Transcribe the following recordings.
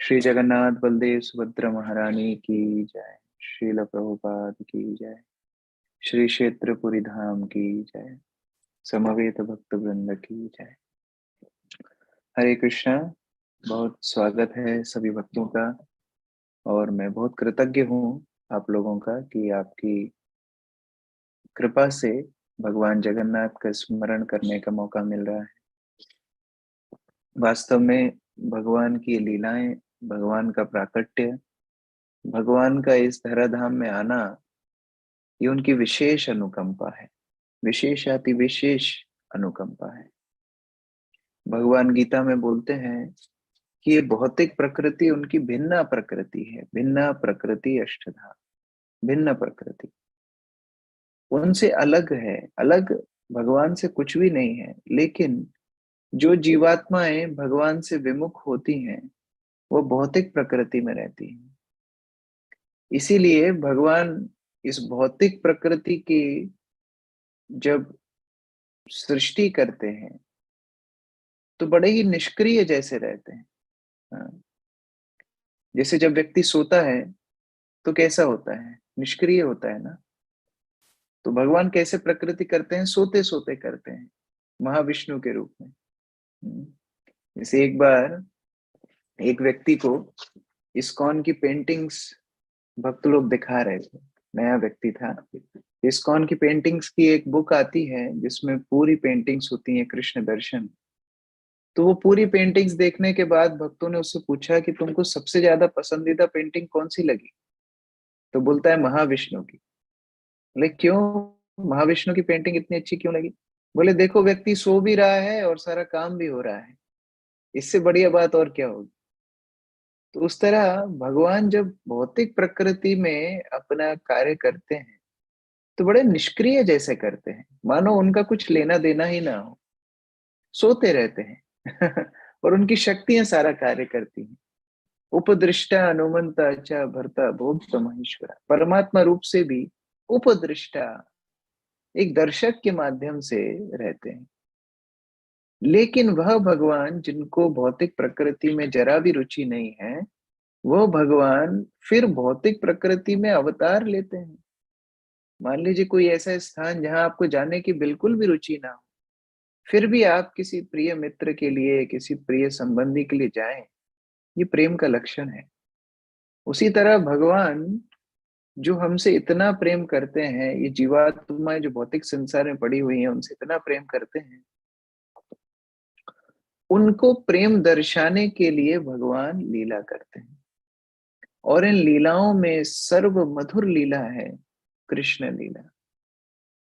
श्री जगन्नाथ बलदेव सुभद्रा महारानी की जय। श्रील प्रभुपाद की जय। श्री क्षेत्रपुरी धाम की जय। समवेत भक्त वृंद की जय। हरे कृष्णा। बहुत स्वागत है सभी भक्तों का। और मैं बहुत कृतज्ञ हूँ आप लोगों का कि आपकी कृपा से भगवान जगन्नाथ का स्मरण करने का मौका मिल रहा है। वास्तव में भगवान की लीलाएं, भगवान का प्राकट्य, भगवान का इस धराधाम में आना, ये उनकी विशेष अनुकंपा है, विशेषाति विशेष अनुकंपा है। भगवान गीता में बोलते हैं कि ये भौतिक प्रकृति उनकी भिन्न प्रकृति है। भिन्न प्रकृति अष्टधा, भिन्न प्रकृति उनसे अलग है। अलग भगवान से कुछ भी नहीं है। लेकिन जो जीवात्माएं भगवान से विमुख होती हैं वो भौतिक प्रकृति में रहती हैं। इसीलिए भगवान इस भौतिक प्रकृति की जब सृष्टि करते हैं तो बड़े ही निष्क्रिय जैसे रहते हैं। हाँ। जैसे जब व्यक्ति सोता है तो कैसा होता है? निष्क्रिय होता है ना। तो भगवान कैसे प्रकृति करते हैं? सोते सोते करते हैं, महाविष्णु के रूप में। हम्म। जैसे एक बार एक व्यक्ति को इस्कॉन की पेंटिंग्स भक्त लोग दिखा रहे थे। नया व्यक्ति था। इस्कॉन की पेंटिंग्स की एक बुक आती है जिसमें पूरी पेंटिंग्स होती हैं कृष्ण दर्शन। तो वो पूरी पेंटिंग्स देखने के बाद भक्तों ने उससे पूछा कि तुमको सबसे ज्यादा पसंदीदा पेंटिंग कौन सी लगी? तो बोलता है महाविष्णु की। बोले क्यों? महाविष्णु की पेंटिंग इतनी अच्छी क्यों लगी? बोले देखो, व्यक्ति सो भी रहा है और सारा काम भी हो रहा है, इससे बढ़िया बात और क्या होगी। तो उस तरह भगवान जब भौतिक प्रकृति में अपना कार्य करते हैं तो बड़े निष्क्रिय जैसे करते हैं, मानो उनका कुछ लेना देना ही ना हो। सोते रहते हैं और उनकी शक्तियां सारा कार्य करती हैं। उपदृष्टा अनुमंता च भर्ता भोक्ता महेश्वरा। परमात्मा रूप से भी उपदृष्टा, एक दर्शक के माध्यम से रहते हैं। लेकिन वह भगवान जिनको भौतिक प्रकृति में जरा भी रुचि नहीं है, वह भगवान फिर भौतिक प्रकृति में अवतार लेते हैं। मान लीजिए कोई ऐसा स्थान जहां आपको जाने की बिल्कुल भी रुचि ना हो, फिर भी आप किसी प्रिय मित्र के लिए, किसी प्रिय संबंधी के लिए जाएं, ये प्रेम का लक्षण है। उसी तरह भगवान जो हमसे इतना प्रेम करते हैं, ये जीवात्माएं जो भौतिक संसार में पड़ी हुई हैं उनसे इतना प्रेम करते हैं, उनको प्रेम दर्शाने के लिए भगवान लीला करते हैं। और इन लीलाओं में सर्व मधुर लीला है कृष्ण लीला।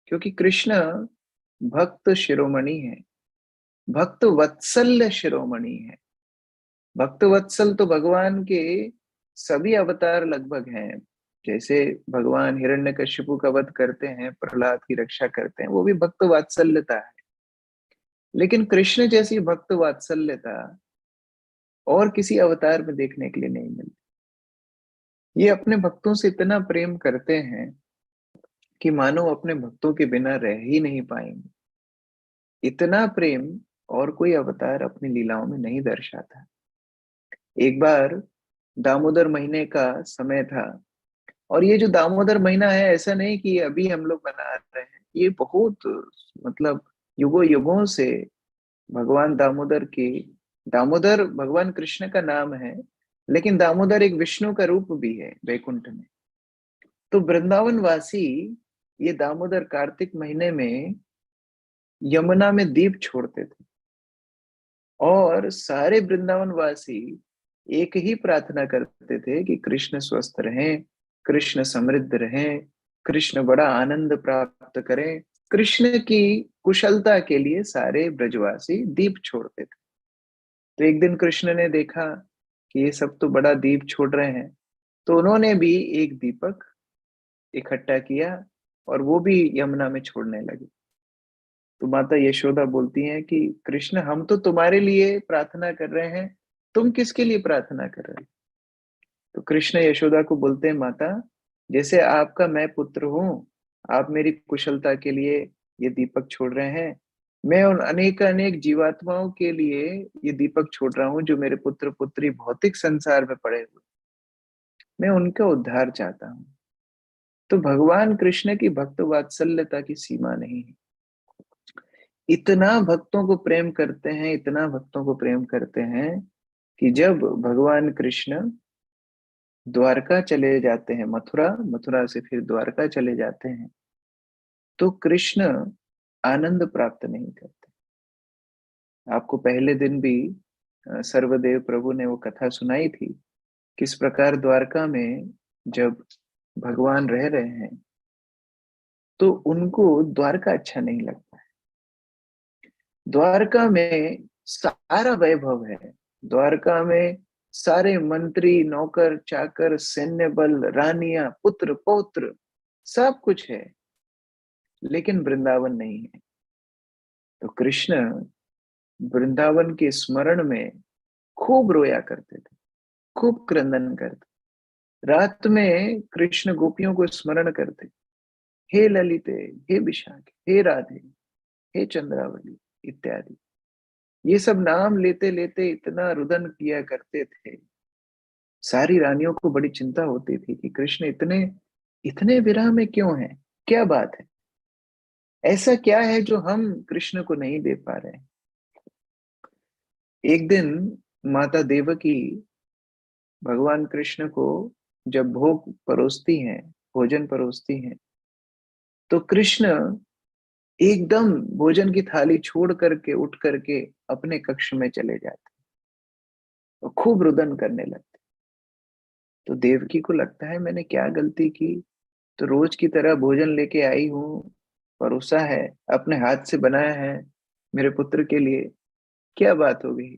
क्योंकि कृष्ण भक्त शिरोमणि है, भक्त वत्सल शिरोमणि है। भक्त वत्सल तो भगवान के सभी अवतार लगभग हैं। जैसे भगवान हिरण्यकशिपु का वध करते हैं, प्रहलाद की रक्षा करते हैं, वो भी भक्त वात्सल्यता है। लेकिन कृष्ण जैसी भक्त वात्सल्यता और किसी अवतार में देखने के लिए नहीं मिलती। ये अपने भक्तों से इतना प्रेम करते हैं कि मानो अपने भक्तों के बिना रह ही नहीं पाएंगे। इतना प्रेम और कोई अवतार अपनी लीलाओं में नहीं दर्शाता। एक बार दामोदर महीने का समय था। और ये जो दामोदर महीना है, ऐसा नहीं कि अभी हम लोग मना रहे हैं, ये बहुत मतलब युगों युगों से भगवान दामोदर की, दामोदर भगवान कृष्ण का नाम है, लेकिन दामोदर एक विष्णु का रूप भी है वैकुंठ में। तो वृंदावन वासी ये दामोदर कार्तिक महीने में यमुना में दीप छोड़ते थे। और सारे वृंदावन वासी एक ही प्रार्थना करते थे कि कृष्ण स्वस्थ रहें, कृष्ण समृद्ध रहें, कृष्ण बड़ा आनंद प्राप्त करें। कृष्ण की कुशलता के लिए सारे ब्रजवासी दीप छोड़ते थे। तो एक दिन कृष्ण ने देखा कि ये सब तो बड़ा दीप छोड़ रहे हैं, तो उन्होंने भी एक दीपक इकट्ठा किया और वो भी यमुना में छोड़ने लगे। तो माता यशोदा बोलती हैं कि कृष्ण, हम तो तुम्हारे लिए प्रार्थना कर रहे हैं, तुम किसके लिए प्रार्थना कर रहे हो? तो कृष्ण यशोदा को बोलते हैं, माता, जैसे आपका मैं पुत्र हूं, आप मेरी कुशलता के लिए ये दीपक छोड़ रहे हैं, मैं उन अनेक अनेक जीवात्माओं के लिए ये दीपक छोड़ रहा हूँ जो मेरे पुत्र पुत्री भौतिक संसार में पड़े हुए, मैं उनका उद्धार चाहता हूँ। तो भगवान कृष्ण की भक्त वात्सल्यता की सीमा नहीं है। इतना भक्तों को प्रेम करते हैं, इतना भक्तों को प्रेम करते हैं कि जब भगवान कृष्ण द्वारका चले जाते हैं, मथुरा, मथुरा से फिर द्वारका चले जाते हैं, तो कृष्ण आनंद प्राप्त नहीं करते। आपको पहले दिन भी सर्वदेव प्रभु ने वो कथा सुनाई थी, किस प्रकार द्वारका में जब भगवान रह रहे हैं तो उनको द्वारका अच्छा नहीं लगता है। द्वारका में सारा वैभव है, द्वारका में सारे मंत्री, नौकर, चाकर, सैन्य बल, रानियां, पुत्र, पौत्र, सब कुछ है, लेकिन वृंदावन नहीं है। तो कृष्ण वृंदावन के स्मरण में खूब रोया करते थे, खूब क्रंदन करते। रात में कृष्ण गोपियों को स्मरण करते, हे ललिते, हे विशाखे, हे राधे, हे चंद्रावली इत्यादि। ये सब नाम लेते लेते इतना रुदन किया करते थे। सारी रानियों को बड़ी चिंता होती थी कि कृष्ण इतने इतने विरह में क्यों हैं, क्या बात है, ऐसा क्या है जो हम कृष्ण को नहीं दे पा रहे हैं। एक दिन माता देवकी भगवान कृष्ण को जब भोग परोसती हैं, भोजन परोसती हैं, तो कृष्ण एकदम भोजन की थाली छोड़ करके उठ करके अपने कक्ष में चले जाते और खूब रुदन करने लगते। तो देवकी को लगता है मैंने क्या गलती की, तो रोज की तरह भोजन लेके आई हूँ, परोसा है, अपने हाथ से बनाया है मेरे पुत्र के लिए, क्या बात हो गई।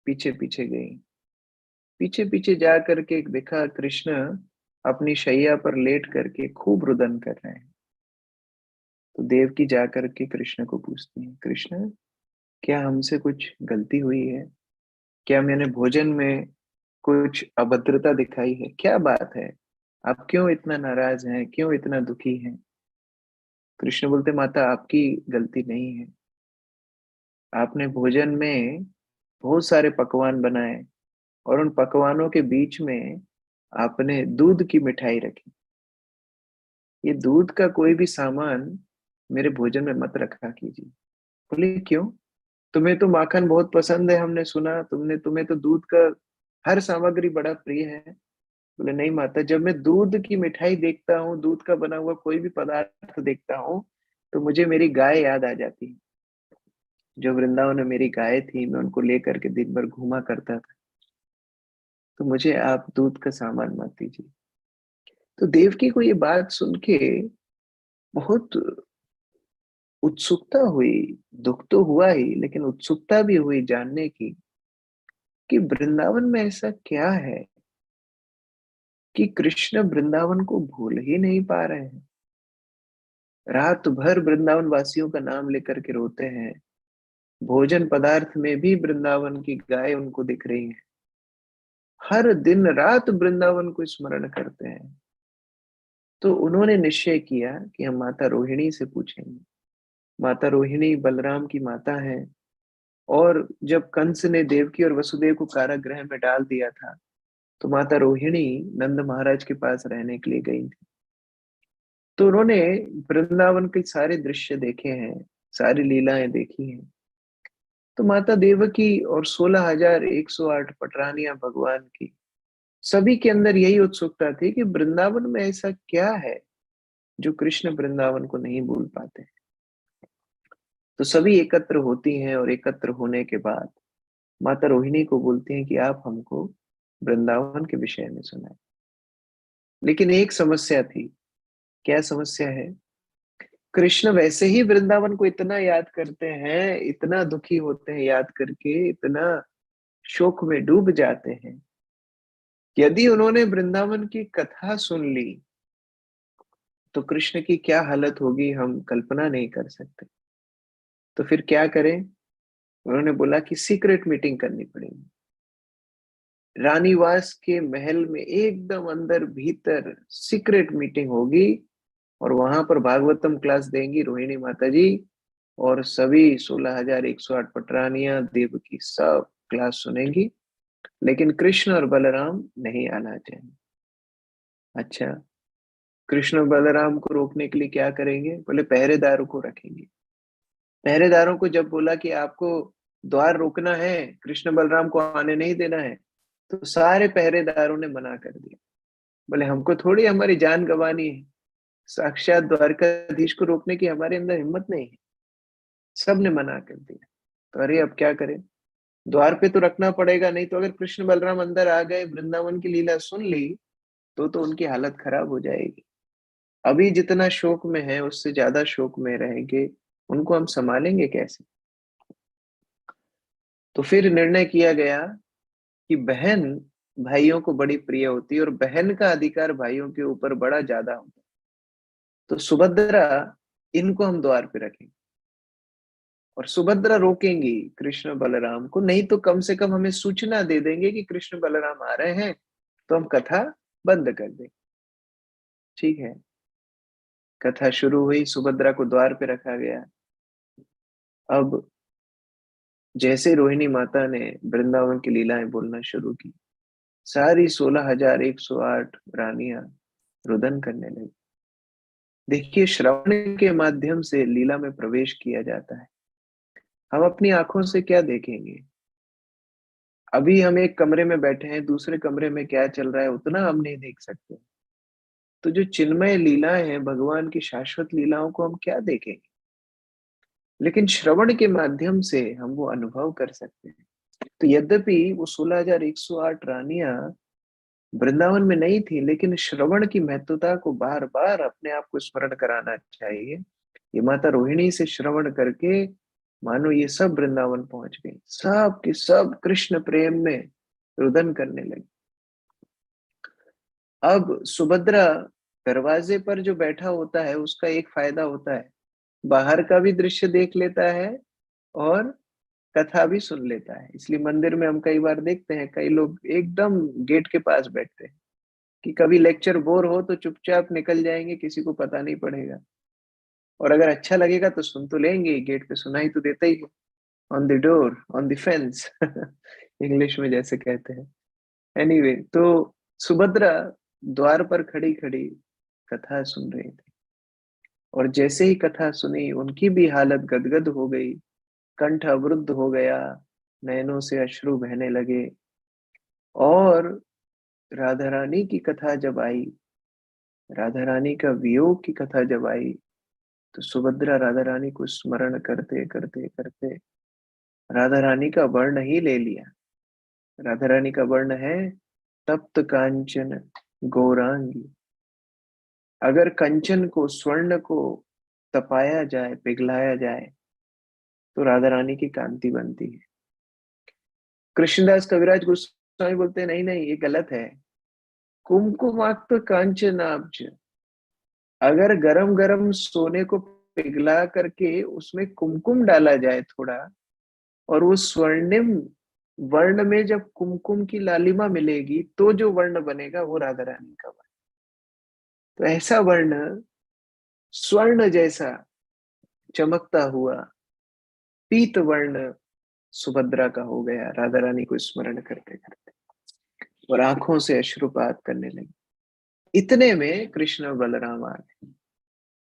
पीछे पीछे गई, पीछे पीछे जा करके देखा कृष्ण अपनी शैया पर लेट करके खूब रुदन कर रहे हैं। तो देवकी जा करके कृष्ण को पूछती है, कृष्ण क्या हमसे कुछ गलती हुई है, क्या मैंने भोजन में कुछ अभद्रता दिखाई है, क्या बात है, आप क्यों इतना नाराज हैं, क्यों इतना दुखी हैं। कृष्ण बोलते माता आपकी गलती नहीं है, आपने भोजन में बहुत सारे पकवान बनाए और उन पकवानों के बीच में आपने दूध की मिठाई रखी। ये दूध का कोई भी सामान मेरे भोजन में मत रखा कीजिए। बोले क्यों, तुम्हें तो माखन बहुत पसंद है, हमने सुना तुमने, तुम्हें तो दूध का हर सामग्री बड़ा प्रिय है। बोले नहीं माता, जब मैं दूध की मिठाई देखता हूँ, दूध का बना हुआ कोई भी पदार्थ देखता हूँ, तो मुझे मेरी गाय याद आ जाती है। जो वृंदावन में मेरी गाय थी, मैं उनको लेकर के दिन भर घूमा करता था, तो मुझे आप दूध का सामान मत दीजिए। तो देवकी को ये बात सुन के बहुत उत्सुकता हुई, दुख तो हुआ ही लेकिन उत्सुकता भी हुई जानने की कि वृंदावन में ऐसा क्या है कि कृष्ण वृंदावन को भूल ही नहीं पा रहे हैं। रात भर वृंदावन वासियों का नाम लेकर के रोते हैं, भोजन पदार्थ में भी वृंदावन की गाय उनको दिख रही है, हर दिन रात वृंदावन को स्मरण करते हैं। तो उन्होंने निश्चय किया कि हम माता रोहिणी से पूछेंगे। माता रोहिणी बलराम की माता है, और जब कंस ने देवकी और वसुदेव को कारागृह में डाल दिया था, तो माता रोहिणी नंद महाराज के पास रहने के लिए गई थी। तो उन्होंने वृंदावन के सारे दृश्य देखे हैं, सारी लीलाएं देखी हैं। तो माता देवकी और 16,108 पटरानियां भगवान की, सभी के अंदर यही उत्सुकता थी कि वृंदावन में ऐसा क्या है जो कृष्ण वृंदावन को नहीं भूल पाते। तो सभी एकत्र होती हैं और एकत्र होने के बाद माता रोहिणी को बोलती हैं कि आप हमको वृंदावन के विषय में सुनाएं। लेकिन एक समस्या थी। क्या समस्या है, कृष्ण वैसे ही वृंदावन को इतना याद करते हैं, इतना दुखी होते हैं याद करके, इतना शोक में डूब जाते हैं, यदि उन्होंने वृंदावन की कथा सुन ली तो कृष्ण की क्या हालत होगी हम कल्पना नहीं कर सकते। तो फिर क्या करें, उन्होंने बोला कि सीक्रेट मीटिंग करनी पड़ेगी। रानीवास के महल में एकदम अंदर भीतर सीक्रेट मीटिंग होगी, और वहां पर भागवतम क्लास देंगी रोहिणी माता जी, और सभी 16,108 पटरानियां देव की सब क्लास सुनेंगी, लेकिन कृष्ण और बलराम नहीं आना चाहिए। अच्छा, कृष्ण और बलराम को रोकने के लिए क्या करेंगे? बोले पहरेदारों को रखेंगे। पहरेदारों को जब बोला कि आपको द्वार रोकना है, कृष्ण बलराम को आने नहीं देना है, तो सारे पहरेदारों ने मना कर दिया। बोले हमको थोड़ी हमारी जान गंवानी है, साक्षात द्वारकाधीश को रोकने की हमारे अंदर हिम्मत नहीं है। सब ने मना कर दिया। तो अरे अब क्या करें? द्वार पे तो रखना पड़ेगा, नहीं तो अगर कृष्ण बलराम अंदर आ गए, वृंदावन की लीला सुन ली, तो उनकी हालत खराब हो जाएगी। अभी जितना शोक में है उससे ज्यादा शोक में रहेंगे, उनको हम संभालेंगे कैसे? तो फिर निर्णय किया गया कि बहन भाइयों को बड़ी प्रिय होती है और बहन का अधिकार भाइयों के ऊपर बड़ा ज्यादा होता है। तो सुभद्रा, इनको हम द्वार पे रखेंगे और सुभद्रा रोकेंगी कृष्ण बलराम को, नहीं तो कम से कम हमें सूचना दे देंगे कि कृष्ण बलराम आ रहे हैं, तो हम कथा बंद कर दें। ठीक है, कथा शुरू हुई, सुभद्रा को द्वार पे रखा गया। अब जैसे रोहिणी माता ने वृंदावन की लीलाएं बोलना शुरू की, सारी 16,108 रानियां रुदन करने लगी। देखिए, श्रवण के माध्यम से लीला में प्रवेश किया जाता है। हम अपनी आंखों से क्या देखेंगे? अभी हम एक कमरे में बैठे हैं, दूसरे कमरे में क्या चल रहा है उतना हम नहीं देख सकते। तो जो चिन्मय लीलाएं हैं, भगवान की शाश्वत लीलाओं को हम क्या देखेंगे? लेकिन श्रवण के माध्यम से हम वो अनुभव कर सकते हैं। तो यद्यपि वो 16,108 रानियां वृंदावन में नहीं थी, लेकिन श्रवण की महत्वता को बार बार अपने आप को स्मरण कराना चाहिए। ये माता रोहिणी से श्रवण करके मानो ये सब वृंदावन पहुंच गई, सब के सब कृष्ण प्रेम में रुदन करने लगी। अब सुभद्रा दरवाजे पर जो बैठा होता है उसका एक फायदा होता है, बाहर का भी दृश्य देख लेता है और कथा भी सुन लेता है। इसलिए मंदिर में हम कई बार देखते हैं, कई लोग एकदम गेट के पास बैठते हैं कि कभी लेक्चर बोर हो तो चुपचाप निकल जाएंगे, किसी को पता नहीं पड़ेगा। और अगर अच्छा लगेगा तो सुन तो लेंगे, गेट पे सुनाई तो देता ही है। On the door, on the fence English में जैसे कहते हैं। एनीवे, तो सुभद्रा द्वार पर खड़ी खड़ी कथा सुन रही थी, और जैसे ही कथा सुनी उनकी भी हालत गदगद हो गई, कंठ अवरुद्ध हो गया, नयनों से अश्रु बहने लगे। और राधा रानी की कथा जब आई, राधा रानी का वियोग की कथा जब आई, तो सुभद्रा राधा रानी को स्मरण करते करते करते राधा रानी का वर्ण ही ले लिया। राधा रानी का वर्ण है तप्त कांचन गौरांगी। अगर कंचन को, स्वर्ण को तपाया जाए, पिघलाया जाए, तो राधा रानी की कांति बनती है। कृष्णदास कविराज गोस्वामी बोलते हैं नहीं नहीं, ये गलत है। कुमकुमाक्त कांचनाब्ज, अगर गरम गरम सोने को पिघला करके उसमें कुमकुम डाला जाए थोड़ा, और वो स्वर्णिम वर्ण में जब कुमकुम की लालिमा मिलेगी, तो जो वर्ण बनेगा वो राधा रानी का वर्ण। तो ऐसा वर्ण स्वर्ण जैसा चमकता हुआ पीत वर्ण सुभद्रा का हो गया, राधा रानी को स्मरण करते करते, और आंखों से अश्रुपात करने लगी। इतने में कृष्ण और बलराम आ गए।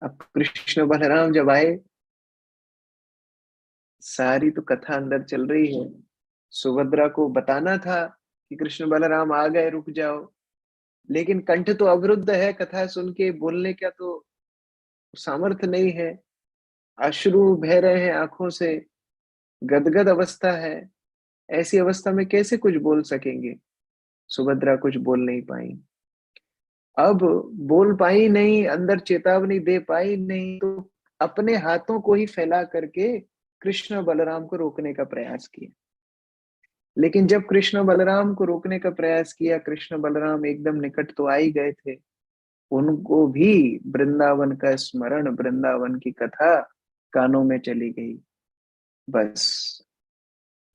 अब कृष्ण बलराम जब आए, सारी तो कथा अंदर चल रही है, सुभद्रा को बताना था कि कृष्ण बलराम आ गए, रुक जाओ, लेकिन कंठ तो अवरुद्ध है, कथा सुन के बोलने का तो सामर्थ्य नहीं है, अश्रु बह रहे हैं आंखों से, गदगद अवस्था है। ऐसी अवस्था में कैसे कुछ बोल सकेंगे? सुभद्रा कुछ बोल नहीं पाई। अब बोल पाई नहीं, अंदर चेतावनी दे पाई नहीं, तो अपने हाथों को ही फैला करके कृष्ण बलराम को रोकने का प्रयास किया। लेकिन जब कृष्ण बलराम को रोकने का प्रयास किया, कृष्ण बलराम एकदम निकट तो आ ही गए थे, उनको भी वृंदावन का स्मरण, वृंदावन की कथा कानों में चली गई। बस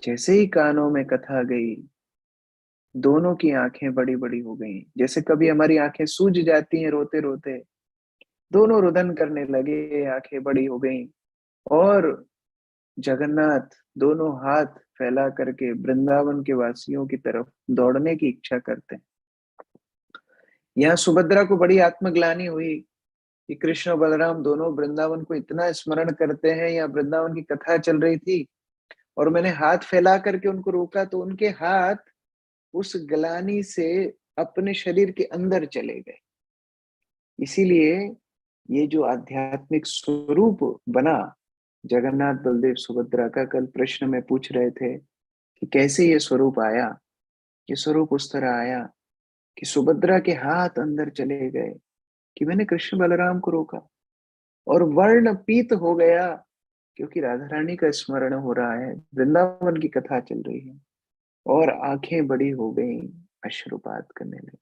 जैसे ही कानों में कथा गई, दोनों की आंखें बड़ी बड़ी हो गई, जैसे कभी हमारी आंखें सूज जाती हैं रोते रोते। दोनों रुदन करने लगे, आंखें बड़ी हो गई। और जगन्नाथ दोनों हाथ फैला करके वृंदावन के वासियों की तरफ दौड़ने की इच्छा करते हैं। यहाँ सुभद्रा को बड़ी आत्मग्लानि हुई कि कृष्ण और बलराम दोनों वृंदावन को इतना स्मरण करते हैं, या वृंदावन की कथा चल रही थी और मैंने हाथ फैला करके उनको रोका, तो उनके हाथ उस ग्लानि से अपने शरीर के अंदर चले गए। इसीलिए ये जो आध्यात्मिक स्वरूप बना जगन्नाथ बलदेव सुभद्रा का, कल प्रश्न में पूछ रहे थे कि कैसे ये स्वरूप आया। ये स्वरूप उस तरह आया कि सुभद्रा के हाथ अंदर चले गए, कि मैंने कृष्ण बलराम को रोका और वर्ण पीत हो गया, क्योंकि राधा रानी का स्मरण हो रहा है, वृंदावन की कथा चल रही है, और आंखें बड़ी हो गई, अश्रुपात करने लगी।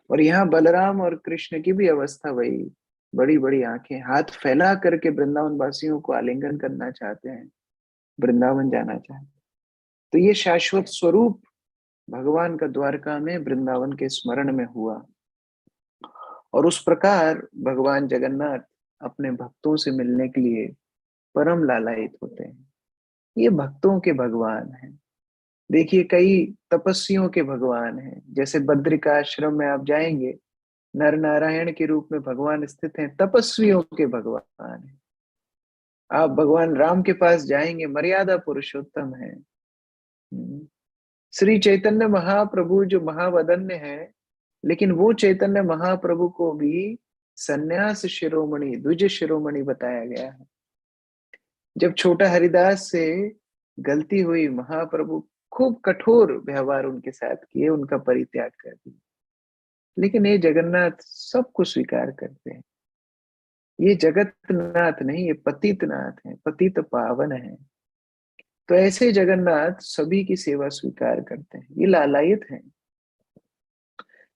और यहाँ बलराम और कृष्ण की भी अवस्था वही, बड़ी बड़ी आंखें, हाथ फैला करके वृंदावन वासियों को आलिंगन करना चाहते हैं, वृंदावन जाना चाहते हैं। तो ये शाश्वत स्वरूप भगवान का द्वारका में वृंदावन के स्मरण में हुआ। और उस प्रकार भगवान जगन्नाथ अपने भक्तों से मिलने के लिए परम लालायित होते हैं। ये भक्तों के भगवान हैं। देखिए, कई तपस्वियों के भगवान हैं, जैसे बद्रिका आश्रम में आप जाएंगे, नर नारायण के रूप में भगवान स्थित हैं, तपस्वियों के भगवान हैं। आप भगवान राम के पास जाएंगे, मर्यादा पुरुषोत्तम है। श्री चैतन्य महाप्रभु जो महावदन्य है, लेकिन वो चैतन्य महाप्रभु को भी सन्यास शिरोमणि, द्विज शिरोमणि बताया गया है। जब छोटा हरिदास से गलती हुई, महाप्रभु खूब कठोर व्यवहार उनके साथ किए, उनका परित्याग कर दिया। लेकिन ये जगन्नाथ सबको स्वीकार करते हैं। ये जगतनाथ नहीं, ये पतितनाथ है, पतित पावन है। तो ऐसे जगन्नाथ सभी की सेवा स्वीकार करते हैं, ये लालायित हैं।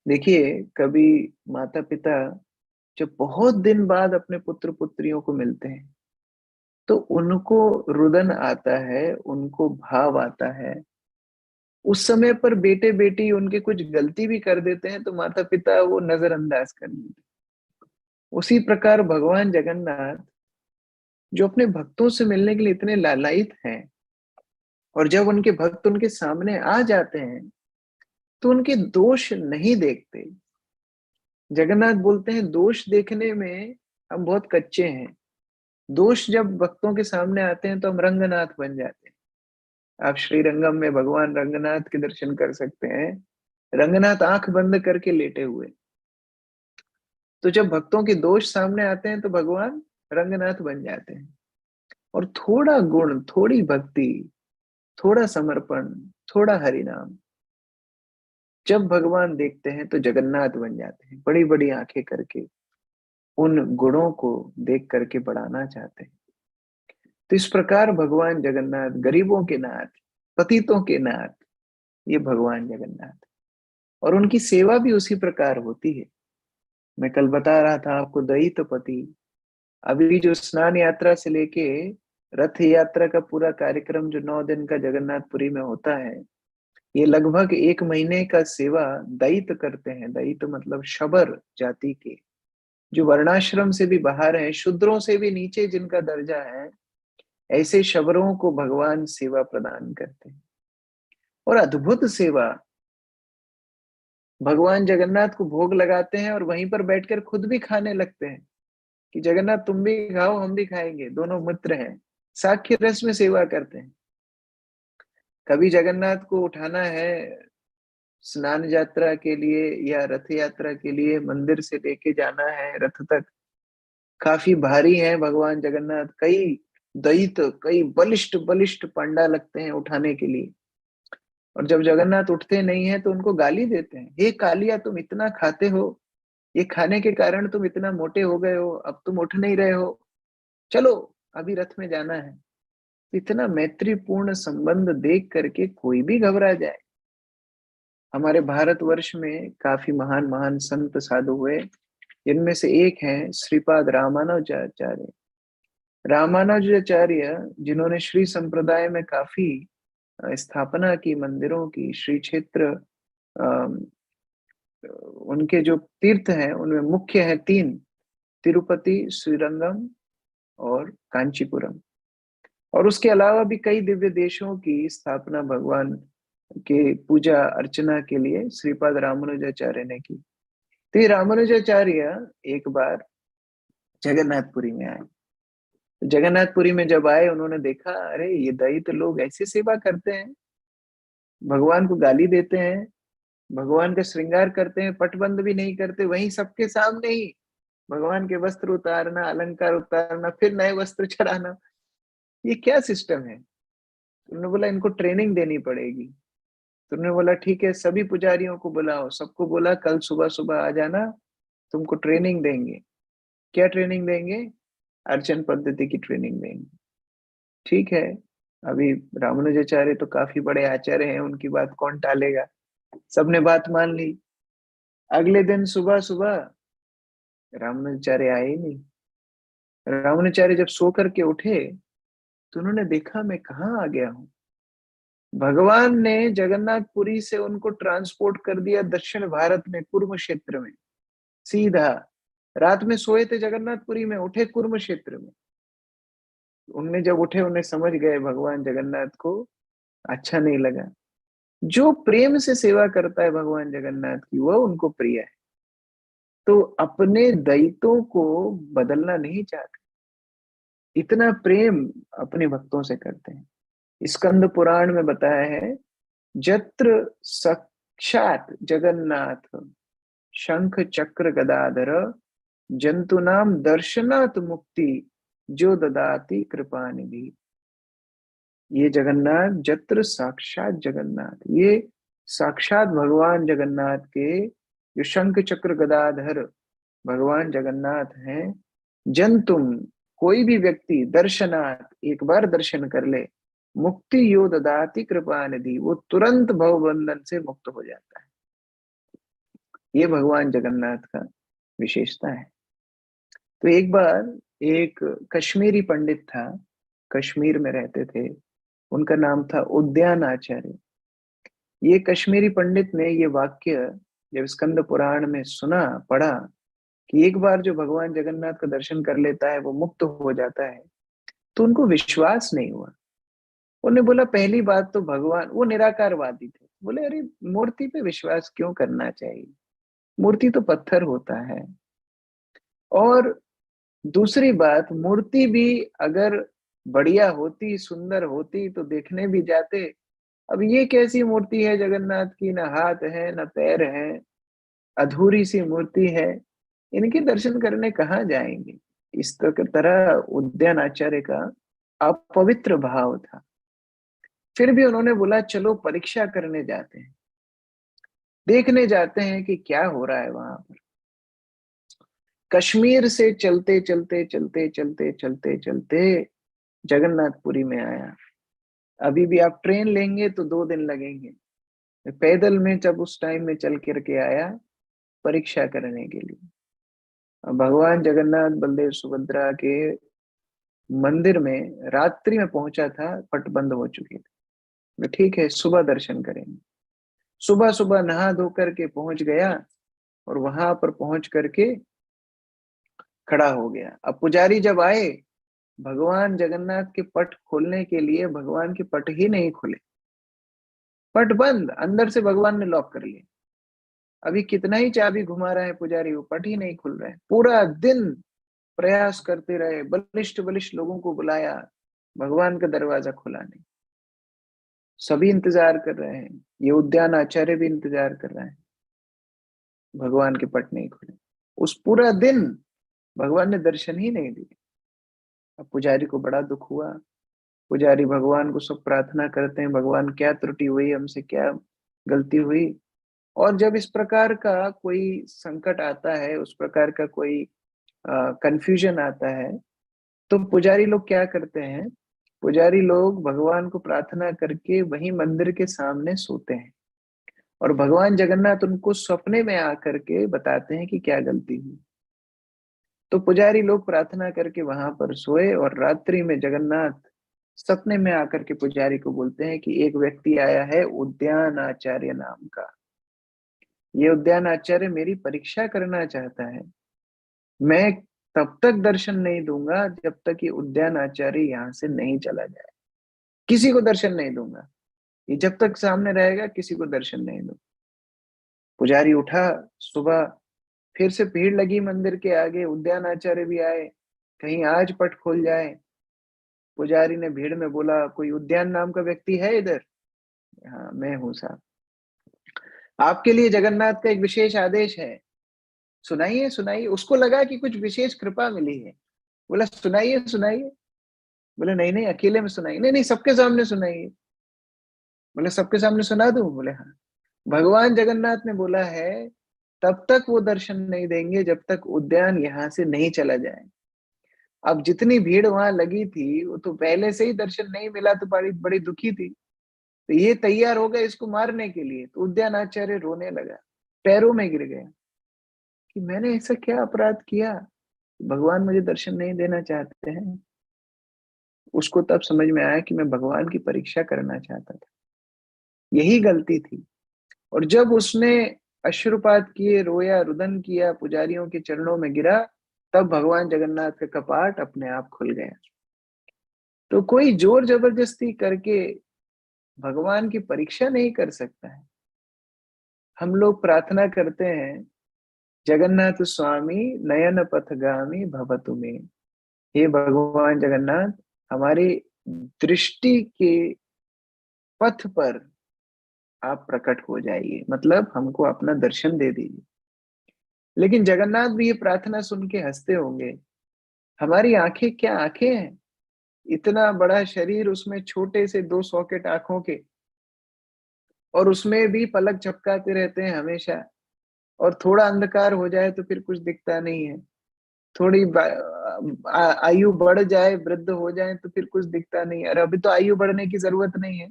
देखिए, कभी माता पिता जब बहुत दिन बाद अपने पुत्र पुत्रियों को मिलते हैं, तो उनको रुदन आता है, उनको भाव आता है। उस समय पर बेटे बेटी उनके कुछ गलती भी कर देते हैं, तो माता पिता वो नजरअंदाज कर देते हैं। उसी प्रकार भगवान जगन्नाथ जो अपने भक्तों से मिलने के लिए इतने लालायित हैं, और जब उनके भक्त उनके सामने आ जाते हैं तो उनके दोष नहीं देखते। जगन्नाथ बोलते हैं, दोष देखने में हम बहुत कच्चे हैं। दोष जब भक्तों के सामने आते हैं तो हम रंगनाथ बन जाते हैं। आप श्रीरंगम में भगवान रंगनाथ के दर्शन कर सकते हैं। रंगनाथ आंख बंद करके लेटे हुए। तो जब भक्तों के दोष सामने आते हैं तो भगवान रंगनाथ बन जाते हैं। और थोड़ा गुण, थोड़ी भक्ति, थोड़ा समर्पण, थोड़ा हरिनाम जब भगवान देखते हैं तो जगन्नाथ बन जाते हैं, बड़ी बड़ी आंखें करके उन गुणों को देख करके बढ़ाना चाहते हैं। तो इस प्रकार भगवान जगन्नाथ गरीबों के नाथ, पतितों के नाथ, ये भगवान जगन्नाथ। और उनकी सेवा भी उसी प्रकार होती है। मैं कल बता रहा था आपको, दयितपति। अभी जो स्नान यात्रा से लेके रथ यात्रा का पूरा कार्यक्रम जो 9 दिन का जगन्नाथपुरी में होता है, ये लगभग 1 महीने का सेवा दयित करते हैं। दयित मतलब शबर जाति के, जो वर्णाश्रम से भी बाहर है, शूद्रों से भी नीचे जिनका दर्जा है, ऐसे शबरों को भगवान सेवा प्रदान करते हैं। और अद्भुत सेवा, भगवान जगन्नाथ को भोग लगाते हैं और वहीं पर बैठकर खुद भी खाने लगते हैं, कि जगन्नाथ तुम भी खाओ, हम भी खाएंगे, दोनों मित्र हैं। साख्य रस में सेवा करते हैं। कभी जगन्नाथ को उठाना है स्नान यात्रा के लिए या रथ यात्रा के लिए, मंदिर से लेके जाना है रथ तक, काफी भारी है भगवान जगन्नाथ। कई दैत, कई बलिष्ठ बलिष्ठ पंडा लगते हैं उठाने के लिए। और जब जगन्नाथ उठते नहीं है तो उनको गाली देते हैं, हे कालिया, तुम इतना खाते हो, ये खाने के कारण तुम इतना मोटे हो गए हो, अब तुम उठ नहीं रहे हो, चलो अभी रथ में जाना है। इतना मैत्रीपूर्ण संबंध देख करके कोई भी घबरा जाए। हमारे भारतवर्ष में काफी महान महान संत साधु हुए, इनमें से एक हैं श्रीपाद रामानुजाचार्य। रामानुजाचार्य जिन्होंने श्री संप्रदाय में काफी स्थापना की, मंदिरों की, श्री क्षेत्र, अम, उनके जो तीर्थ हैं उनमें मुख्य है 3, तिरुपति, श्रीरंगम और कांचीपुरम। और उसके अलावा भी कई दिव्य देशों की स्थापना भगवान के पूजा अर्चना के लिए श्रीपाद रामानुजाचार्य ने की। तो ये रामानुजाचार्य एक बार जगन्नाथपुरी में आए। जगन्नाथपुरी में जब आए, उन्होंने देखा, अरे ये दलित लोग ऐसे सेवा करते हैं, भगवान को गाली देते हैं, भगवान का श्रृंगार करते हैं, पटबंध भी नहीं करते, वहीं सबके सामने ही भगवान के वस्त्र उतारना, अलंकार उतारना, फिर नए वस्त्र चढ़ाना, ये क्या सिस्टम है? उन्होंने बोला इनको ट्रेनिंग देनी पड़ेगी। तो उन्होंने बोला ठीक है, सभी पुजारियों को बुलाओ, सबको बोला कल सुबह सुबह आ जाना, तुमको ट्रेनिंग देंगे। क्या ट्रेनिंग देंगे? अर्चन पद्धति की ट्रेनिंग देंगे। ठीक है, अभी रामानुजाचार्य तो काफी बड़े आचार्य हैं, उनकी बात कौन टालेगा। सबने बात मान ली। अगले दिन सुबह सुबह रामानुजाचार्य आए ही नहीं। रामानुजाचार्य जब सो करके उठे तो उन्होंने देखा, मैं कहाँ आ गया हूँ। भगवान ने जगन्नाथपुरी से उनको ट्रांसपोर्ट कर दिया दक्षिण भारत में, कुर्म क्षेत्र में, सीधा। रात में सोए थे जगन्नाथपुरी में, उठे कुर्म क्षेत्र में। उनने जब उठे, उन्हें समझ गए भगवान जगन्नाथ को अच्छा नहीं लगा। जो प्रेम से सेवा करता है भगवान जगन्नाथ की, वह उनको प्रिय है। तो अपने दैत्यों को बदलना नहीं चाहते, इतना प्रेम अपने भक्तों से करते हैं। स्कंद पुराण में बताया है, जत्र साक्षात जगन्नाथ शंख चक्र गदाधर जंतुनाम दर्शनात् मुक्ति जो ददाति कृपा निधि। ये जगन्नाथ, जत्र साक्षात जगन्नाथ, ये साक्षात भगवान जगन्नाथ के जो शंख चक्र गदाधर भगवान जगन्नाथ हैं। जन तुम, कोई भी व्यक्ति दर्शनात्, एक बार दर्शन कर ले, मुक्ति यो ददाति कृपा निधि, वो तुरंत भवबंधन से मुक्त हो जाता है। ये भगवान जगन्नाथ का विशेषता है। तो एक बार एक कश्मीरी पंडित था, कश्मीर में रहते थे, उनका नाम था उद्यान आचार्य। ये कश्मीरी पंडित ने ये वाक्य जब स्कंद पुराण में सुना, पढ़ा कि एक बार जो भगवान जगन्नाथ का दर्शन कर लेता है वो मुक्त हो जाता है, तो उनको विश्वास नहीं हुआ। उन्होंने बोला पहली बात तो भगवान, वो निराकारवादी थे, बोले अरे मूर्ति पे विश्वास क्यों करना चाहिए, मूर्ति तो पत्थर होता है। और दूसरी बात, मूर्ति भी अगर बढ़िया होती, सुंदर होती तो देखने भी जाते। अब ये कैसी मूर्ति है जगन्नाथ की, ना हाथ है ना पैर है, अधूरी सी मूर्ति है, इनके दर्शन करने कहाँ जाएंगे। इस तरह उद्यान आचार्य का अपवित्र भाव था। फिर भी उन्होंने बोला चलो परीक्षा करने जाते हैं, देखने जाते हैं कि क्या हो रहा है वहां पर। कश्मीर से चलते चलते चलते चलते चलते चलते जगन्नाथपुरी में आया। अभी भी आप ट्रेन लेंगे तो 2 दिन लगेंगे, पैदल में जब उस टाइम में चल करके आया परीक्षा करने के लिए। भगवान जगन्नाथ बलदेव सुभद्रा के मंदिर में रात्रि में पहुंचा था, पट बंद हो चुके थे। ठीक है, सुबह दर्शन करेंगे। सुबह सुबह नहा धो करके पहुंच गया, और वहां पर पहुंच करके खड़ा हो गया। अब पुजारी जब आए, भगवान जगन्नाथ के पट खोलने के लिए, भगवान के पट ही नहीं खुले, पट बंद, अंदर से भगवान ने लॉक कर लिया। अभी कितना ही चाबी घुमा रहा है पुजारी, वो पट ही नहीं खुल रहा है। पूरा दिन प्रयास करते रहे, बलिष्ठ बलिष्ठ लोगों को बुलाया, भगवान का दरवाजा खुला नहीं। सभी इंतजार कर रहे हैं, ये उद्यान आचार्य भी इंतजार कर रहे हैं, भगवान के पट नहीं खुले। उस पूरा दिन भगवान ने दर्शन ही नहीं दिए। अब पुजारी को बड़ा दुख हुआ। पुजारी भगवान को सब प्रार्थना करते हैं, भगवान क्या त्रुटि हुई हमसे, क्या गलती हुई। और जब इस प्रकार का कोई संकट आता है, उस प्रकार का कोई कंफ्यूजन आता है, तो पुजारी लोग क्या करते हैं, पुजारी लोग भगवान को प्रार्थना करके वहीं मंदिर के सामने सोते हैं, और भगवान जगन्नाथ उनको सपने में आकर के बताते हैं कि क्या गलती हुई। तो पुजारी लोग प्रार्थना करके वहां पर सोए, और रात्रि में जगन्नाथ सपने में आकर के पुजारी को बोलते हैं कि एक व्यक्ति आया है उद्यान आचार्य नाम का, ये उद्यान आचार्य मेरी परीक्षा करना चाहता है। मैं तब तक दर्शन नहीं दूंगा जब तक ये उद्यान आचार्य यहाँ से नहीं चला जाए। किसी को दर्शन नहीं दूंगा, ये जब तक सामने रहेगा किसी को दर्शन नहीं दूंगा। पुजारी उठा, सुबह फिर से भीड़ लगी मंदिर के आगे, उद्यान आचार्य भी आए, कहीं आज पट खोल जाए। पुजारी ने भीड़ में बोला, कोई उद्यान नाम का व्यक्ति है इधर? हाँ, मैं हूँ साहब। आपके लिए जगन्नाथ का एक विशेष आदेश है, सुनाइए सुनाइए। उसको लगा कि कुछ विशेष कृपा मिली है, बोला सुनाइए सुनाइए। बोले नहीं नहीं, अकेले में सुनाइए। नहीं नहीं, सबके सामने सुनाइए। बोले सबके सामने सुना दूं? बोले हाँ। भगवान जगन्नाथ ने बोला है, तब तक वो दर्शन नहीं देंगे जब तक उद्यान यहाँ से नहीं चला जाए। अब जितनी भीड़ वहां लगी थी, वो तो पहले से ही दर्शन नहीं मिला तो बड़ी बड़ी दुखी थी, तो ये तैयार हो गए इसको मारने के लिए। तो उद्यान आचार्य रोने लगा, पैरों में गिर गया कि मैंने ऐसा क्या अपराध किया, भगवान मुझे दर्शन नहीं देना चाहते हैं। उसको तब समझ में आया कि मैं भगवान की परीक्षा करना चाहता था, यही गलती थी। और जब उसने अश्रुपात किए, रोया, रुदन किया, पुजारियों के चरणों में गिरा, तब भगवान जगन्नाथ का कपाट अपने आप खुल गया। तो कोई जोर जबरदस्ती करके भगवान की परीक्षा नहीं कर सकता है। हम लोग प्रार्थना करते हैं, जगन्नाथ स्वामी नयन पथगामी भवतु मे। हे भगवान जगन्नाथ, हमारी दृष्टि के पथ पर आप प्रकट हो जाइए, मतलब हमको अपना दर्शन दे दीजिए। लेकिन जगन्नाथ भी ये प्रार्थना सुन के हंसते होंगे, हमारी आंखें क्या आंखें हैं, इतना बड़ा शरीर, उसमें छोटे से 2 सॉकेट आंखों के, और उसमें भी पलक झपकाते रहते हैं हमेशा। और थोड़ा अंधकार हो जाए तो फिर कुछ दिखता नहीं है, थोड़ी आयु बढ़ जाए, वृद्ध हो जाए तो फिर कुछ दिखता नहीं है। अरे अभी तो आयु बढ़ने की जरूरत नहीं है,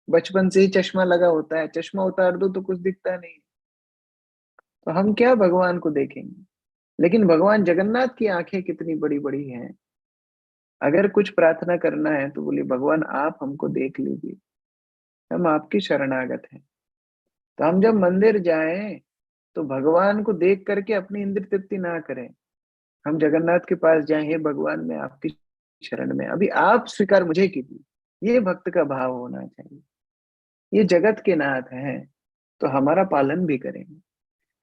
बचपन से ही चश्मा लगा होता है, चश्मा उतार दो तो कुछ दिखता नहीं है। तो हम क्या भगवान को देखेंगे? लेकिन भगवान जगन्नाथ की आंखें कितनी बड़ी बड़ी हैं। अगर कुछ प्रार्थना करना है तो बोलिए, भगवान आप हमको देख लीजिए, हम आपकी शरणागत हैं। तो हम जब मंदिर जाएं तो भगवान को देख करके अपनी इंद्र तृप्ति ना करें, हम जगन्नाथ के पास जाएं, हे भगवान मैं आपकी शरण में, अभी आप स्वीकार मुझे कीजिए। ये भक्त का भाव होना चाहिए। ये जगत के नाथ हैं तो हमारा पालन भी करेंगे।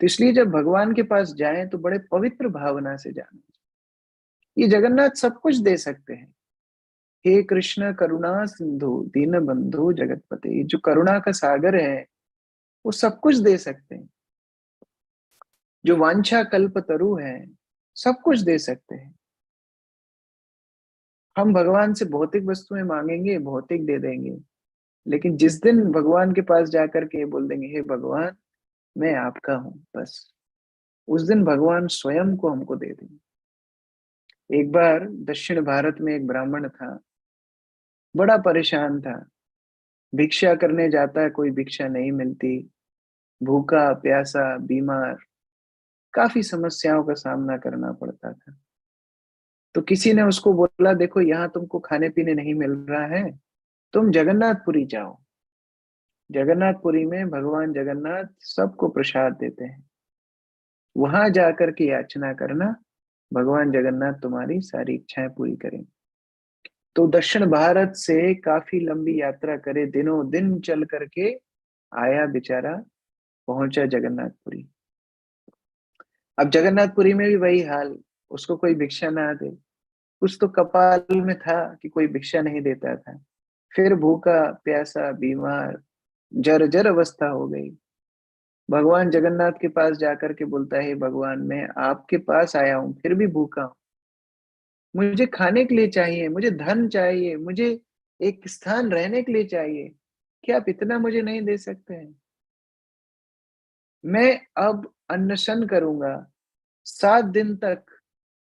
तो इसलिए जब भगवान के पास जाएं तो बड़े पवित्र भावना से जाना। ये जगन्नाथ सब कुछ दे सकते हैं। हे कृष्ण करुणा सिंधु दीन बंधु जगतपते, ये जो करुणा का सागर है वो सब कुछ दे सकते हैं। जो वांछा कल्प तरु है, सब कुछ दे सकते हैं। हम भगवान से भौतिक वस्तुएं मांगेंगे, भौतिक दे देंगे, लेकिन जिस दिन भगवान के पास जाकर के बोल देंगे, हे भगवान मैं आपका हूं, बस उस दिन भगवान स्वयं को हमको दे देंगे। एक बार दक्षिण भारत में एक ब्राह्मण था, बड़ा परेशान था, भिक्षा करने जाता है, कोई भिक्षा नहीं मिलती, भूखा प्यासा बीमार, काफी समस्याओं का सामना करना पड़ता था। तो किसी ने उसको बोला, देखो यहाँ तुमको खाने पीने नहीं मिल रहा है, तुम जगन्नाथपुरी जाओ, जगन्नाथपुरी में भगवान जगन्नाथ सबको प्रसाद देते हैं, वहां जाकर के याचना करना, भगवान जगन्नाथ तुम्हारी सारी इच्छाएं पूरी करेंगे। तो दक्षिण भारत से काफी लंबी यात्रा करे, दिनों दिन चल करके आया बेचारा, पहुंचा जगन्नाथपुरी। अब जगन्नाथपुरी में भी वही हाल, उसको कोई भिक्षा ना दे। कुछ तो कपाल में था कि कोई भिक्षा नहीं देता था। फिर भूखा प्यासा बीमार, जर्जर अवस्था हो गई। भगवान जगन्नाथ के पास जाकर के बोलता है, भगवान मैं आपके पास आया हूं फिर भी भूखा हूं, मुझे खाने के लिए चाहिए, मुझे धन चाहिए, मुझे एक स्थान रहने के लिए चाहिए, क्या आप इतना मुझे नहीं दे सकते हैं? मैं अब अनशन करूंगा, 7 दिन तक